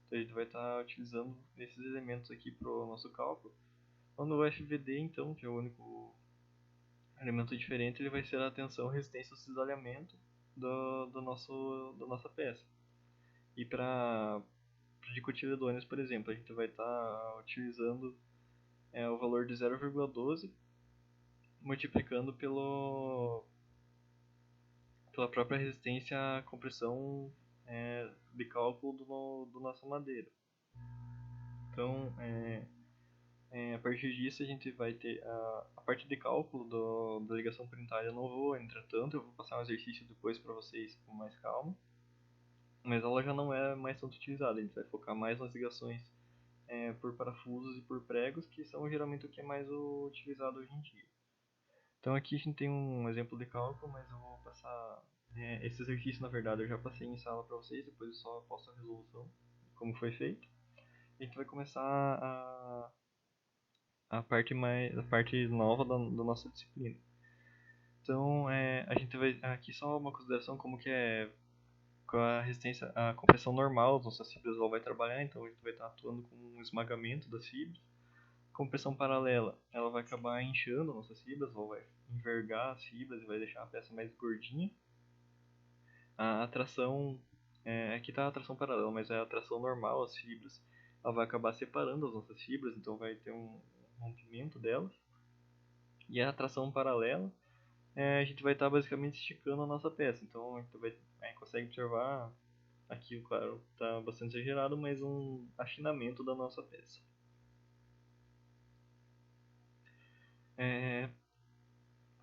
Então a gente vai estar utilizando esses elementos aqui para o nosso cálculo. Quando o FVD, então, que é o único elemento diferente, ele vai ser a tensão, resistência ao cisalhamento da nossa peça. E para dicotiledôneos, por exemplo, a gente vai estar utilizando o valor de 0,12 multiplicando pela própria resistência à compressão de cálculo do nossa madeira. Então, a partir disso a gente vai ter a parte de cálculo da ligação por entalho eu não vou, entretanto, eu vou passar um exercício depois para vocês com mais calma, mas ela já não é mais tanto utilizada, a gente vai focar mais nas ligações por parafusos e por pregos, que são geralmente o que é mais utilizado hoje em dia. Então aqui a gente tem um exemplo de cálculo, mas eu vou passar esse exercício, na verdade, eu já passei em sala para vocês, depois eu só posto a resolução, como foi feito. A gente vai começar a parte nova da nossa disciplina. Então, a gente vai aqui só uma consideração como que com a resistência, a compressão normal das nossas fibras ela vai trabalhar, então a gente vai estar atuando com um esmagamento das fibras, compressão paralela, ela vai acabar inchando nossas fibras, ou vai envergar as fibras e vai deixar a peça mais gordinha. A atração, aqui está a atração paralela, mas a atração normal, as fibras, ela vai acabar separando as nossas fibras, então vai ter um rompimento delas. E a atração paralela, a gente vai estar basicamente esticando a nossa peça, então a gente consegue observar, aqui claro está bastante exagerado, mas um afinamento da nossa peça.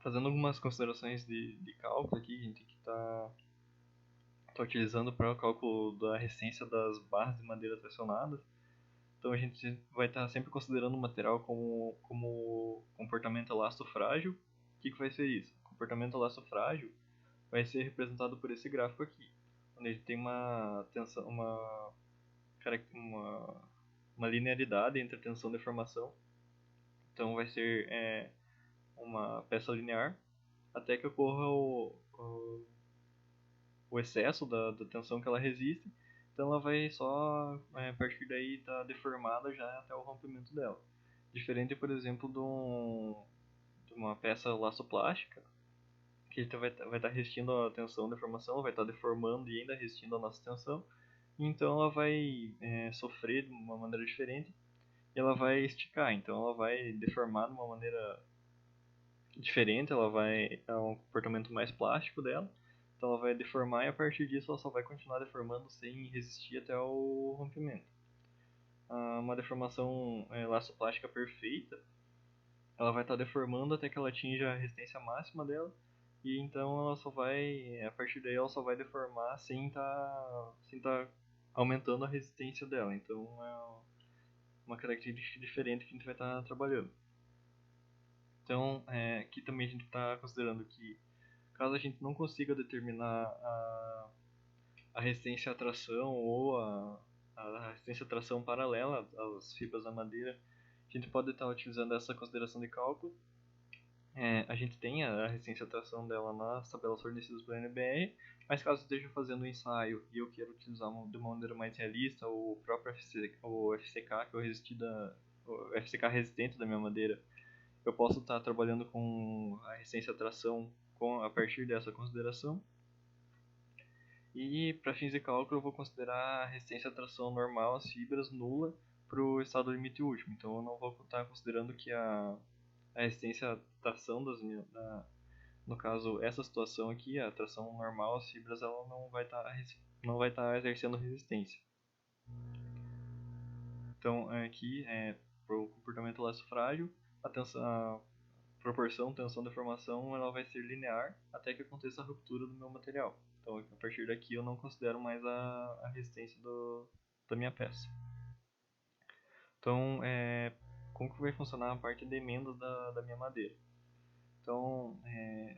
Fazendo algumas considerações de cálculo aqui, a gente tem que tá utilizando para o cálculo da resistência das barras de madeira tracionadas. Então a gente vai estar sempre considerando o material como comportamento elastofrágil. O que vai ser isso? O comportamento elastofrágil vai ser representado por esse gráfico aqui, onde a gente tem uma tensão, uma linearidade entre a tensão e deformação. Então vai ser uma peça linear até que ocorra o excesso da tensão que ela resiste. Então ela vai só, a partir daí, estar deformada já até o rompimento dela. Diferente, por exemplo, de uma peça laçoplástica, que vai estar resistindo à tensão, deformação, ela vai estar deformando e ainda resistindo à nossa tensão. Então ela vai sofrer de uma maneira diferente e ela vai esticar. Então ela vai deformar de uma maneira diferente, é um comportamento mais plástico dela. Então ela vai deformar e a partir disso ela só vai continuar deformando sem resistir até o rompimento. Uma deformação elastoplástica perfeita, ela vai estar deformando até que ela atinja a resistência máxima dela, e então ela só vai, a partir daí ela só vai deformar sem tá aumentando a resistência dela. Então é uma característica diferente que a gente vai estar trabalhando. Então aqui também a gente está considerando que caso a gente não consiga determinar a resistência à tração ou a resistência à tração paralela às fibras da madeira, a gente pode estar utilizando essa consideração de cálculo. A gente tem a resistência à tração dela nas tabelas fornecidas pela NBR, mas caso esteja fazendo um ensaio e eu queira utilizar de uma maneira mais realista o próprio FCK, que é o FCK resistente da minha madeira, eu posso estar trabalhando com a resistência à tração a partir dessa consideração. E para fins de cálculo eu vou considerar a resistência à tração normal às fibras nula para o estado limite último. Então eu não vou estar considerando que a resistência à tração no caso essa situação aqui, a tração normal às fibras, ela não vai estar exercendo resistência. Então aqui para o comportamento elastofrágil, a proporção tensão-deformação ela vai ser linear até que aconteça a ruptura do meu material. Então, a partir daqui eu não considero mais a resistência da minha peça. Então, como que vai funcionar a parte de emendas da minha madeira? Então,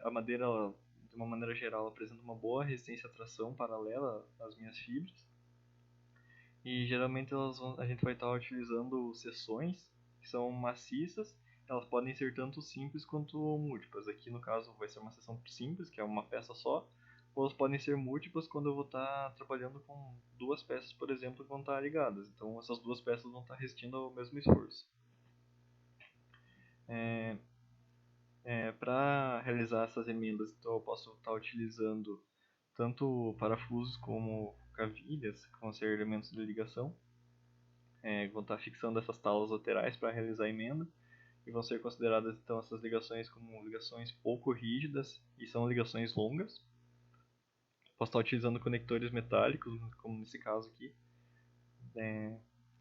a madeira, ela, de uma maneira geral, ela apresenta uma boa resistência à tração paralela às minhas fibras. E geralmente a gente vai estar utilizando seções que são maciças. Elas podem ser tanto simples quanto múltiplas. Aqui no caso vai ser uma seção simples, que é uma peça só. Ou elas podem ser múltiplas quando eu vou estar trabalhando com duas peças, por exemplo, que vão estar ligadas. Então essas duas peças vão estar resistindo ao mesmo esforço. Para realizar essas emendas, então eu posso estar utilizando tanto parafusos como cavilhas, que vão ser elementos de ligação. Vão estar fixando essas tábuas laterais para realizar a emenda. E vão ser consideradas então essas ligações como ligações pouco rígidas e são ligações longas. Posso estar utilizando conectores metálicos, como nesse caso aqui,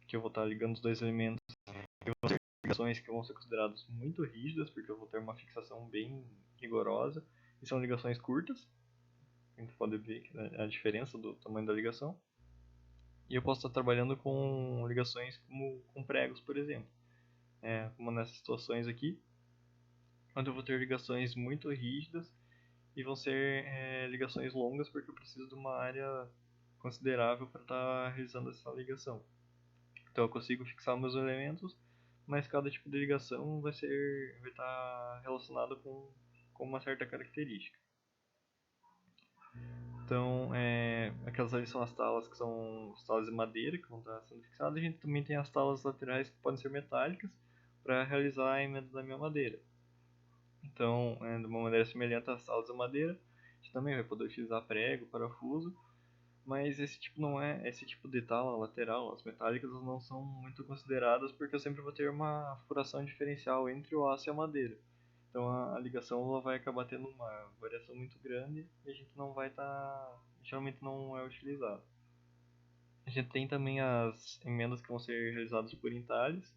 que eu vou estar ligando os dois elementos. E vão ser ligações que vão ser consideradas muito rígidas, porque eu vou ter uma fixação bem rigorosa, e são ligações curtas. A gente pode ver a diferença do tamanho da ligação. E eu posso estar trabalhando com ligações com pregos, por exemplo. Como nessas situações aqui, onde eu vou ter ligações muito rígidas e vão ser ligações longas, porque eu preciso de uma área considerável para estar realizando essa ligação. Então eu consigo fixar meus elementos, mas cada tipo de ligação vai estar relacionado com uma certa característica. Então, aquelas ali são as talas que são as talas de madeira que vão estar sendo fixadas. A gente também tem as talas laterais que podem ser metálicas, para realizar a emenda da minha madeira. Então, de uma maneira semelhante às salas de madeira, a gente também vai poder utilizar prego, parafuso, mas esse tipo de tala lateral, as metálicas, elas não são muito consideradas porque eu sempre vou ter uma furação diferencial entre o aço e a madeira. Então a ligação ela vai acabar tendo uma variação muito grande e a gente não vai estar, geralmente não é utilizado. A gente tem também as emendas que vão ser realizadas por entalhes.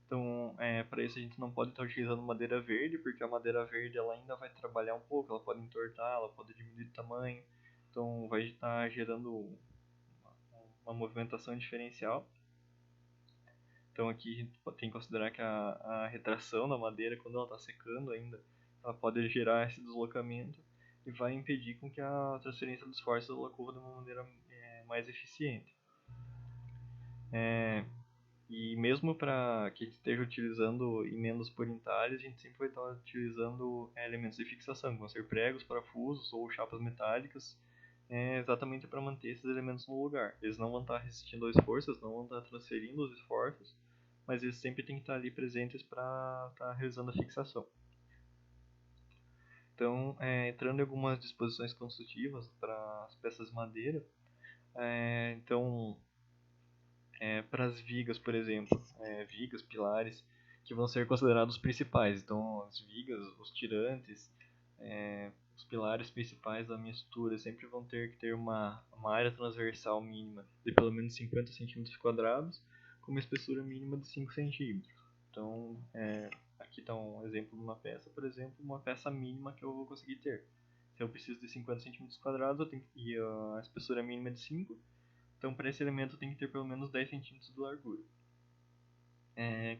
Então, para isso a gente não pode estar utilizando madeira verde, porque a madeira verde ela ainda vai trabalhar um pouco, ela pode entortar, ela pode diminuir de tamanho, então vai estar gerando uma movimentação diferencial. Então aqui a gente tem que considerar que a retração da madeira, quando ela está secando ainda, ela pode gerar esse deslocamento e vai impedir com que a transferência dos forças ela ocorra de uma maneira mais eficiente. E mesmo para que a gente esteja utilizando emendas por entalhes, a gente sempre vai estar utilizando elementos de fixação, que vão ser pregos, parafusos ou chapas metálicas, exatamente para manter esses elementos no lugar. Eles não vão estar resistindo ao esforço, eles não vão estar transferindo os esforços, mas eles sempre têm que estar ali presentes para estar realizando a fixação. Então, entrando em algumas disposições construtivas para as peças de madeira, então para as vigas, por exemplo, vigas, pilares, que vão ser considerados principais. Então, as vigas, os tirantes, os pilares principais da minha estrutura sempre vão ter que ter uma área transversal mínima de pelo menos 50 centímetros quadrados, com uma espessura mínima de 5 centímetros. Então, aqui está um exemplo de uma peça, por exemplo, uma peça mínima que eu vou conseguir ter. Se eu preciso de 50 centímetros quadrados, eu tenho que, e a espessura mínima é de 5, então para esse elemento tem que ter pelo menos 10 centímetros de largura.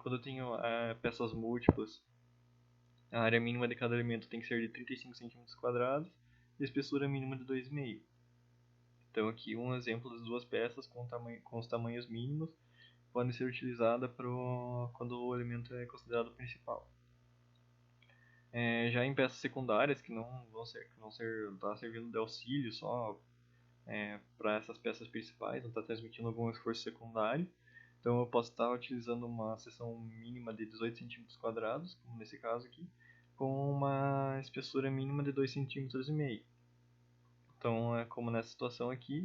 Quando eu tenho peças múltiplas, a área mínima de cada elemento tem que ser de 35 centímetros quadrados e a espessura mínima de 2,5. Então aqui um exemplo das duas peças com os tamanhos mínimos podem ser utilizadas quando o elemento é considerado principal. Já em peças secundárias que não vão tá servindo de auxílio só para essas peças principais, não está transmitindo algum esforço secundário. Então eu posso estar utilizando uma seção mínima de 18 centímetros quadrados, como nesse caso aqui, com uma espessura mínima de 2,5 centímetros. Então, como nessa situação aqui,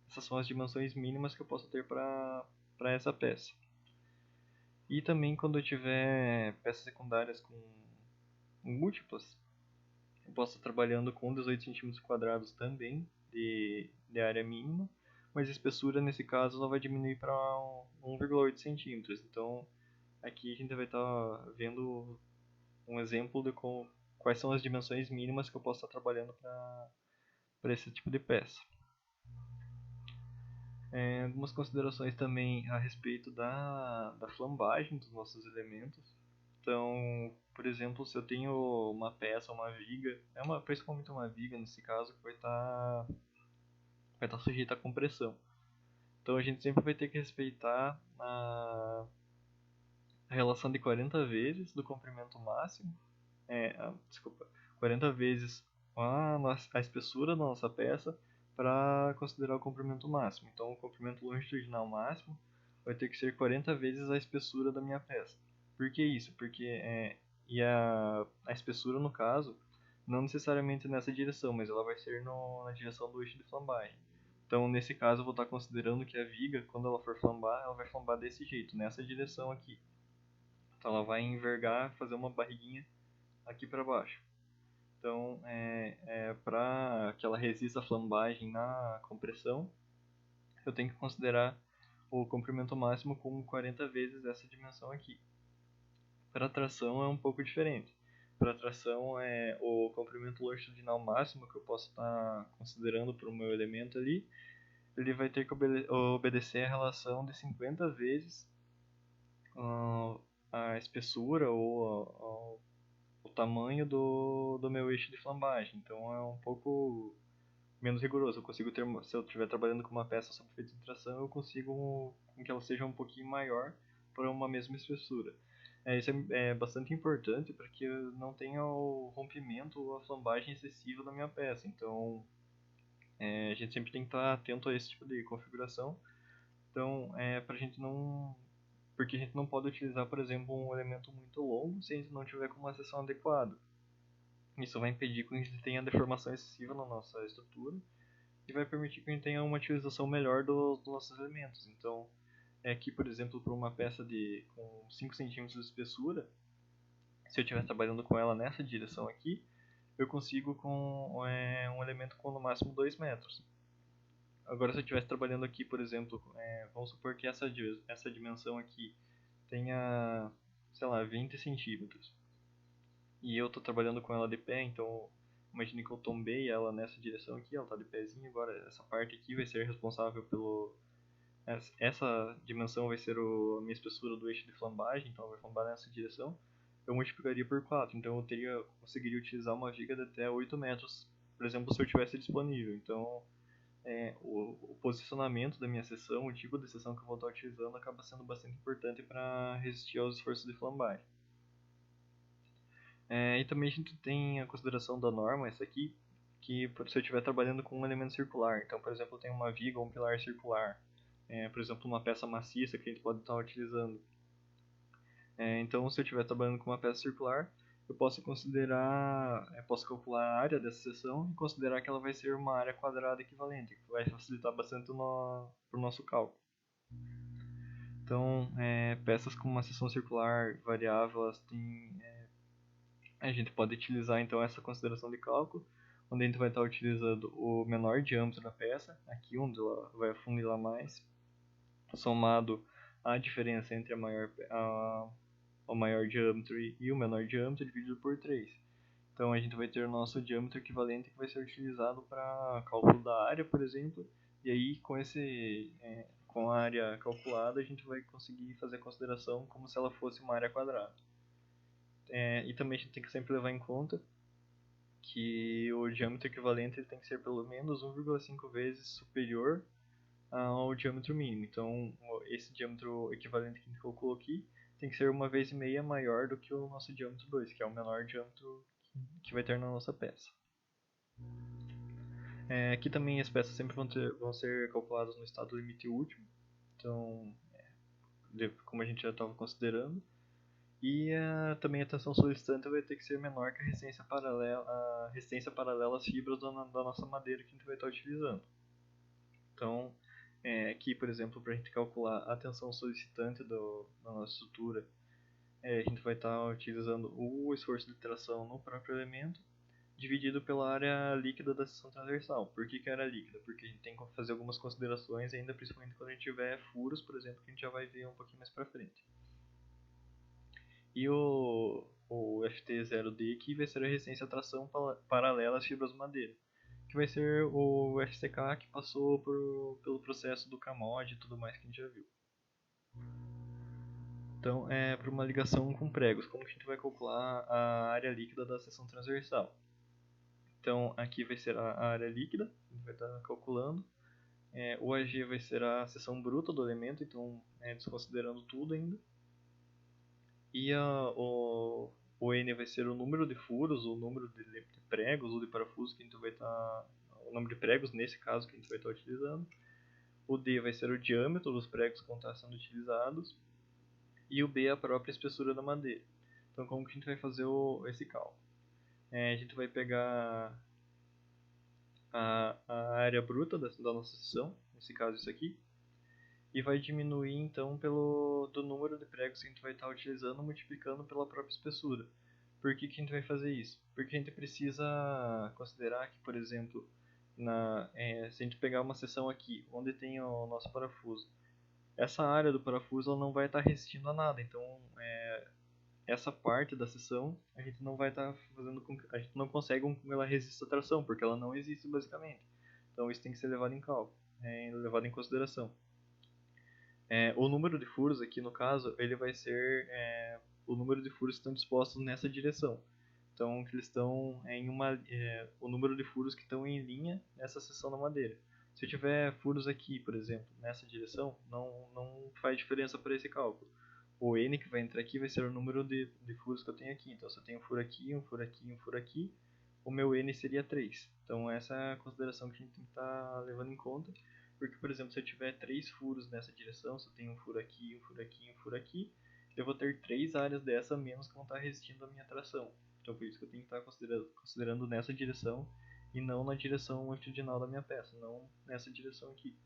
essas são as dimensões mínimas que eu posso ter para essa peça. E também quando eu tiver peças secundárias com múltiplas, eu posso estar trabalhando com 18 centímetros quadrados também de área mínima, mas a espessura nesse caso ela vai diminuir para 1,8 centímetros. Então aqui a gente vai estar vendo um exemplo de quais são as dimensões mínimas que eu posso estar trabalhando para esse tipo de peça. Algumas considerações também a respeito da flambagem dos nossos elementos. Então, por exemplo, se eu tenho uma peça, uma viga, principalmente uma viga nesse caso, que vai estar sujeita à compressão. Então a gente sempre vai ter que respeitar a relação de 40 vezes do comprimento máximo, 40 vezes a espessura da nossa peça para considerar o comprimento máximo. Então o comprimento longitudinal máximo vai ter que ser 40 vezes a espessura da minha peça. Por que isso? Porque a espessura, no caso, não necessariamente nessa direção, mas ela vai ser na direção do eixo de flambagem. Então, nesse caso, eu vou estar considerando que a viga, quando ela for flambar, ela vai flambar desse jeito, nessa direção aqui. Então, ela vai envergar, fazer uma barriguinha aqui para baixo. Então, para que ela resista à flambagem na compressão, eu tenho que considerar o comprimento máximo como 40 vezes essa dimensão aqui. Para tração é um pouco diferente. Para tração, o comprimento longitudinal máximo que eu posso estar considerando para o meu elemento ali, ele vai ter que obedecer a relação de 50 vezes a espessura ou o tamanho do meu eixo de flambagem. Então é um pouco menos rigoroso. Se eu estiver trabalhando com uma peça sob efeito de tração, eu consigo que ela seja um pouquinho maior para uma mesma espessura. Isso é bastante importante para que eu não tenha o rompimento ou a flambagem excessiva da minha peça. Então, a gente sempre tem que estar atento a esse tipo de configuração. Então, para a gente não porque a gente não pode utilizar, por exemplo, um elemento muito longo se a gente não tiver com uma seção adequada. Isso vai impedir que a gente tenha deformação excessiva na nossa estrutura e vai permitir que a gente tenha uma utilização melhor dos nossos elementos. Então, aqui, por exemplo, para uma peça com 5 centímetros de espessura, se eu estiver trabalhando com ela nessa direção aqui, eu consigo com um elemento com no máximo 2 metros. Agora, se eu estivesse trabalhando aqui, por exemplo, vamos supor que essa dimensão aqui tenha, sei lá, 20 centímetros. E eu estou trabalhando com ela de pé, então imagine que eu tombei ela nessa direção aqui, ela está de pezinho. Agora, essa parte aqui vai ser responsável pelo... Essa dimensão vai ser a minha espessura do eixo de flambagem, então ela vai flambar nessa direção. Eu multiplicaria por 4, então eu conseguiria utilizar uma viga de até 8 metros, por exemplo, se eu tivesse disponível. Então, o posicionamento da minha seção, o tipo de seção que eu vou estar utilizando, acaba sendo bastante importante para resistir aos esforços de flambagem. E também a gente tem a consideração da norma, essa aqui, que se eu estiver trabalhando com um elemento circular, então, por exemplo, eu tenho uma viga ou um pilar circular, por exemplo, uma peça maciça que a gente pode estar utilizando. Então, se eu estiver trabalhando com uma peça circular, eu posso posso calcular a área dessa seção e considerar que ela vai ser uma área quadrada equivalente, que vai facilitar bastante para o nosso cálculo. Então, peças com uma seção circular variável, a gente pode utilizar então essa consideração de cálculo, onde a gente vai estar utilizando o menor diâmetro da peça, aqui onde ela vai afunilar mais, somado a diferença entre o maior diâmetro e o menor diâmetro dividido por 3. Então a gente vai ter o nosso diâmetro equivalente que vai ser utilizado para cálculo da área, por exemplo, e aí com a área calculada a gente vai conseguir fazer a consideração como se ela fosse uma área quadrada. E também a gente tem que sempre levar em conta que o diâmetro equivalente ele tem que ser pelo menos 1,5 vezes superior ao diâmetro mínimo. Então, esse diâmetro equivalente que a gente colocou aqui tem que ser 1,5 vezes maior do que o nosso diâmetro 2, que é o menor diâmetro que vai ter na nossa peça. Aqui também as peças sempre vão ser calculadas no estado limite último, então, como a gente já estava considerando. E também a tensão solicitante vai ter que ser menor que a resistência paralela às fibras da nossa madeira que a gente vai estar utilizando. Então, aqui, por exemplo, para a gente calcular a tensão solicitante da nossa estrutura, a gente vai estar utilizando o esforço de tração no próprio elemento, dividido pela área líquida da seção transversal. Por que área líquida? Porque a gente tem que fazer algumas considerações ainda, principalmente quando a gente tiver furos, por exemplo, que a gente já vai ver um pouquinho mais para frente. E o FT0D aqui vai ser a resistência à tração paralela às fibras de madeira, que vai ser o FCK que passou pelo processo do CAMOD e tudo mais que a gente já viu. Então, para uma ligação com pregos, como que a gente vai calcular a área líquida da seção transversal? Então, aqui vai ser a área líquida, a gente vai estar calculando. O AG vai ser a seção bruta do elemento, então desconsiderando tudo ainda. E o N vai ser o número de furos, o número de pregos ou de parafusos que a gente vai estar... o número de pregos, nesse caso, que a gente vai estar utilizando. O D vai ser o diâmetro dos pregos que vão estar sendo utilizados. E o B é a própria espessura da madeira. Então, como que a gente vai fazer esse cálculo? A gente vai pegar a área bruta da nossa seção, nesse caso isso aqui, e vai diminuir então do número de pregos que a gente vai estar utilizando, multiplicando pela própria espessura. Por que a gente vai fazer isso? Porque a gente precisa considerar que, por exemplo, se a gente pegar uma seção aqui, onde tem o nosso parafuso, essa área do parafuso ela não vai estar resistindo a nada, então essa parte da seção a gente não vai estar fazendo a gente não consegue que ela resista à tração, porque ela não existe basicamente. Então isso tem que ser levado em cálculo, levado em consideração. O número de furos aqui no caso, ele vai ser o número de furos que estão dispostos nessa direção. Então que eles estão o número de furos que estão em linha nessa seção da madeira. Se eu tiver furos aqui, por exemplo, nessa direção, não faz diferença para esse cálculo. O N que vai entrar aqui vai ser o número de furos que eu tenho aqui. Então se eu tenho um furo aqui, um furo aqui, um furo aqui, o meu N seria 3. Então essa é a consideração que a gente tem que estar levando em conta. Porque, por exemplo, se eu tiver 3 furos nessa direção, se eu tenho um furo aqui, um furo aqui, um furo aqui, eu vou ter 3 áreas dessa menos que vão estar resistindo à minha tração. Então por isso que eu tenho que estar considerando nessa direção e não na direção longitudinal da minha peça, não nessa direção aqui.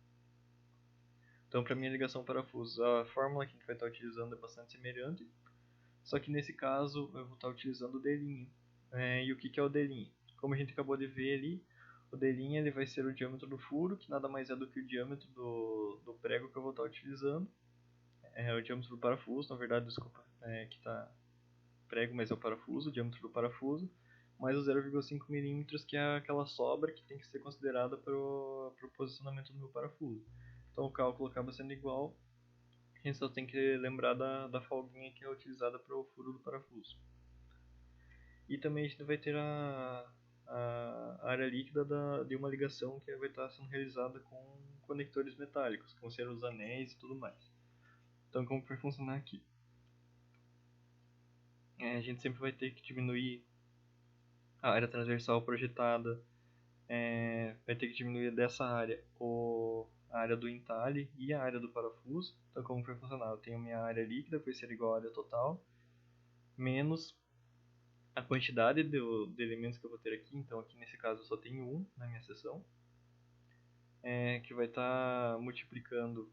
Então para minha ligação parafuso, a fórmula que a gente vai estar utilizando é bastante semelhante, só que nesse caso eu vou estar utilizando o D'. E o que é o D'? Como a gente acabou de ver ali, o D' ele vai ser o diâmetro do furo, que nada mais é do que o diâmetro do prego que eu vou estar utilizando. É o diâmetro do parafuso, na verdade, desculpa, que está prego, mas é o parafuso, o diâmetro do parafuso, mais o 0,5 milímetros, que é aquela sobra que tem que ser considerada para o posicionamento do meu parafuso. Então o cálculo acaba sendo igual, a gente só tem que lembrar da folguinha que é utilizada para o furo do parafuso. E também a gente vai ter a área líquida de uma ligação que vai estar sendo realizada com conectores metálicos, que vão ser os anéis e tudo mais. Então como vai funcionar aqui? A gente sempre vai ter que diminuir a área transversal projetada, vai ter que diminuir dessa área a área do entalhe e a área do parafuso. Então como vai funcionar? Eu tenho minha área líquida, que vai ser igual à área total, menos a quantidade de elementos que eu vou ter aqui. Então aqui nesse caso eu só tenho um na minha seção, que vai estar multiplicando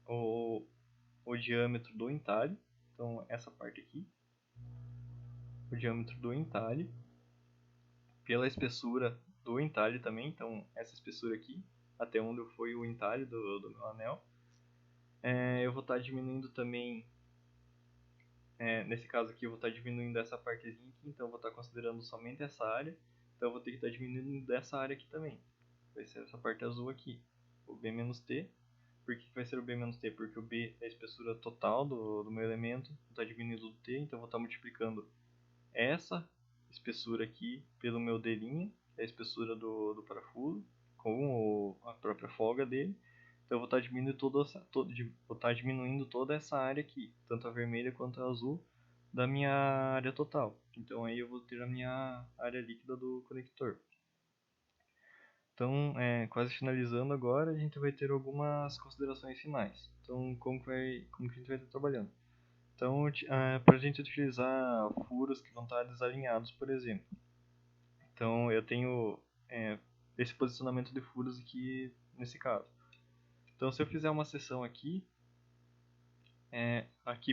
o diâmetro do entalhe. Então essa parte aqui, o diâmetro do entalhe, pela espessura do entalhe também. Então essa espessura aqui, até onde foi o entalhe do meu anel. Eu vou estar diminuindo também, nesse caso aqui eu vou estar diminuindo essa partezinha aqui, então eu vou estar considerando somente essa área. Então eu vou ter que estar diminuindo dessa área aqui também, vai ser essa parte azul aqui, o B-T. Por que vai ser o B-T? Porque o B é a espessura total do meu elemento, vou estar diminuindo do T, então eu vou estar multiplicando essa espessura aqui pelo meu D', que é a espessura do parafuso, com a própria folga dele. Então eu vou estar diminuindo toda essa área aqui, tanto a vermelha quanto a azul, da minha área total. Então aí eu vou ter a minha área líquida do conector. Então, quase finalizando agora, a gente vai ter algumas considerações finais. Então, como que a gente vai estar trabalhando? Então, para a gente utilizar furos que vão estar desalinhados, por exemplo. Então, eu tenho esse posicionamento de furos aqui nesse caso. Então, se eu fizer uma seção aqui,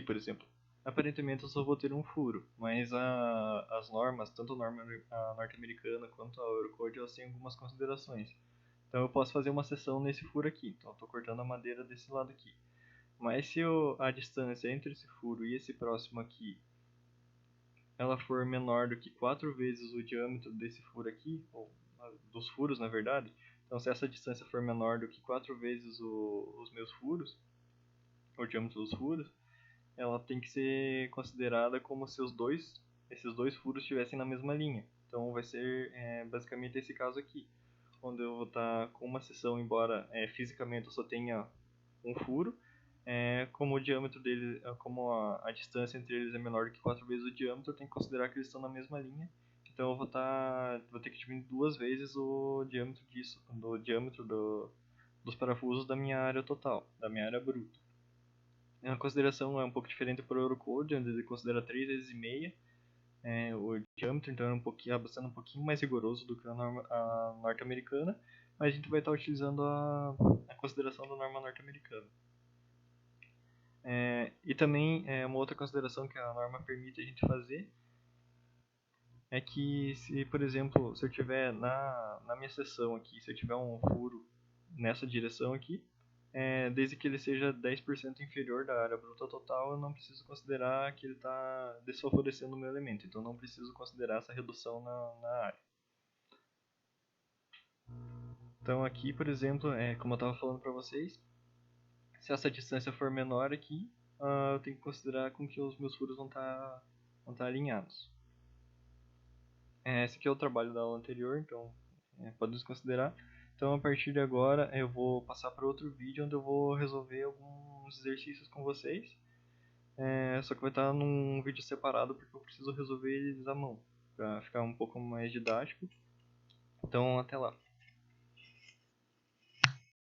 por exemplo, aparentemente eu só vou ter um furo, mas as normas, tanto a norma norte-americana quanto a Eurocode, elas têm algumas considerações. Então eu posso fazer uma seção nesse furo aqui, então eu estou cortando a madeira desse lado aqui. Mas se a distância entre esse furo e esse próximo aqui, ela for menor do que 4 vezes o diâmetro desse furo aqui, ou dos furos na verdade, então se essa distância for menor do que 4 vezes os meus furos, o diâmetro dos furos, ela tem que ser considerada como se esses dois furos estivessem na mesma linha. Então vai ser basicamente esse caso aqui, onde eu vou estar com uma seção, embora fisicamente eu só tenha um furo, como o diâmetro dele, como a distância entre eles é menor do que 4 vezes o diâmetro, eu tenho que considerar que eles estão na mesma linha. Então eu vou ter que diminuir 2 vezes o diâmetro dos parafusos da minha área total, da minha área bruta. A consideração é um pouco diferente para o Eurocode, onde ele considera 3 vezes e meia o diâmetro, então acaba sendo um pouquinho mais rigoroso do que a norte-americana, mas a gente vai estar utilizando a consideração da norma norte-americana. E também uma outra consideração que a norma permite a gente fazer é que se, por exemplo, se eu tiver na minha seção aqui, se eu tiver um furo nessa direção aqui, desde que ele seja 10% inferior da área bruta total, eu não preciso considerar que ele está desfavorecendo o meu elemento. Então, não preciso considerar essa redução na área. Então, aqui, por exemplo, como eu estava falando para vocês, se essa distância for menor aqui, eu tenho que considerar com que os meus furos vão estar alinhados. Esse aqui é o trabalho da aula anterior, então podemos considerar. Então, a partir de agora, eu vou passar para outro vídeo onde eu vou resolver alguns exercícios com vocês. Só que vai estar num vídeo separado porque eu preciso resolver eles à mão, para ficar um pouco mais didático. Então, até lá.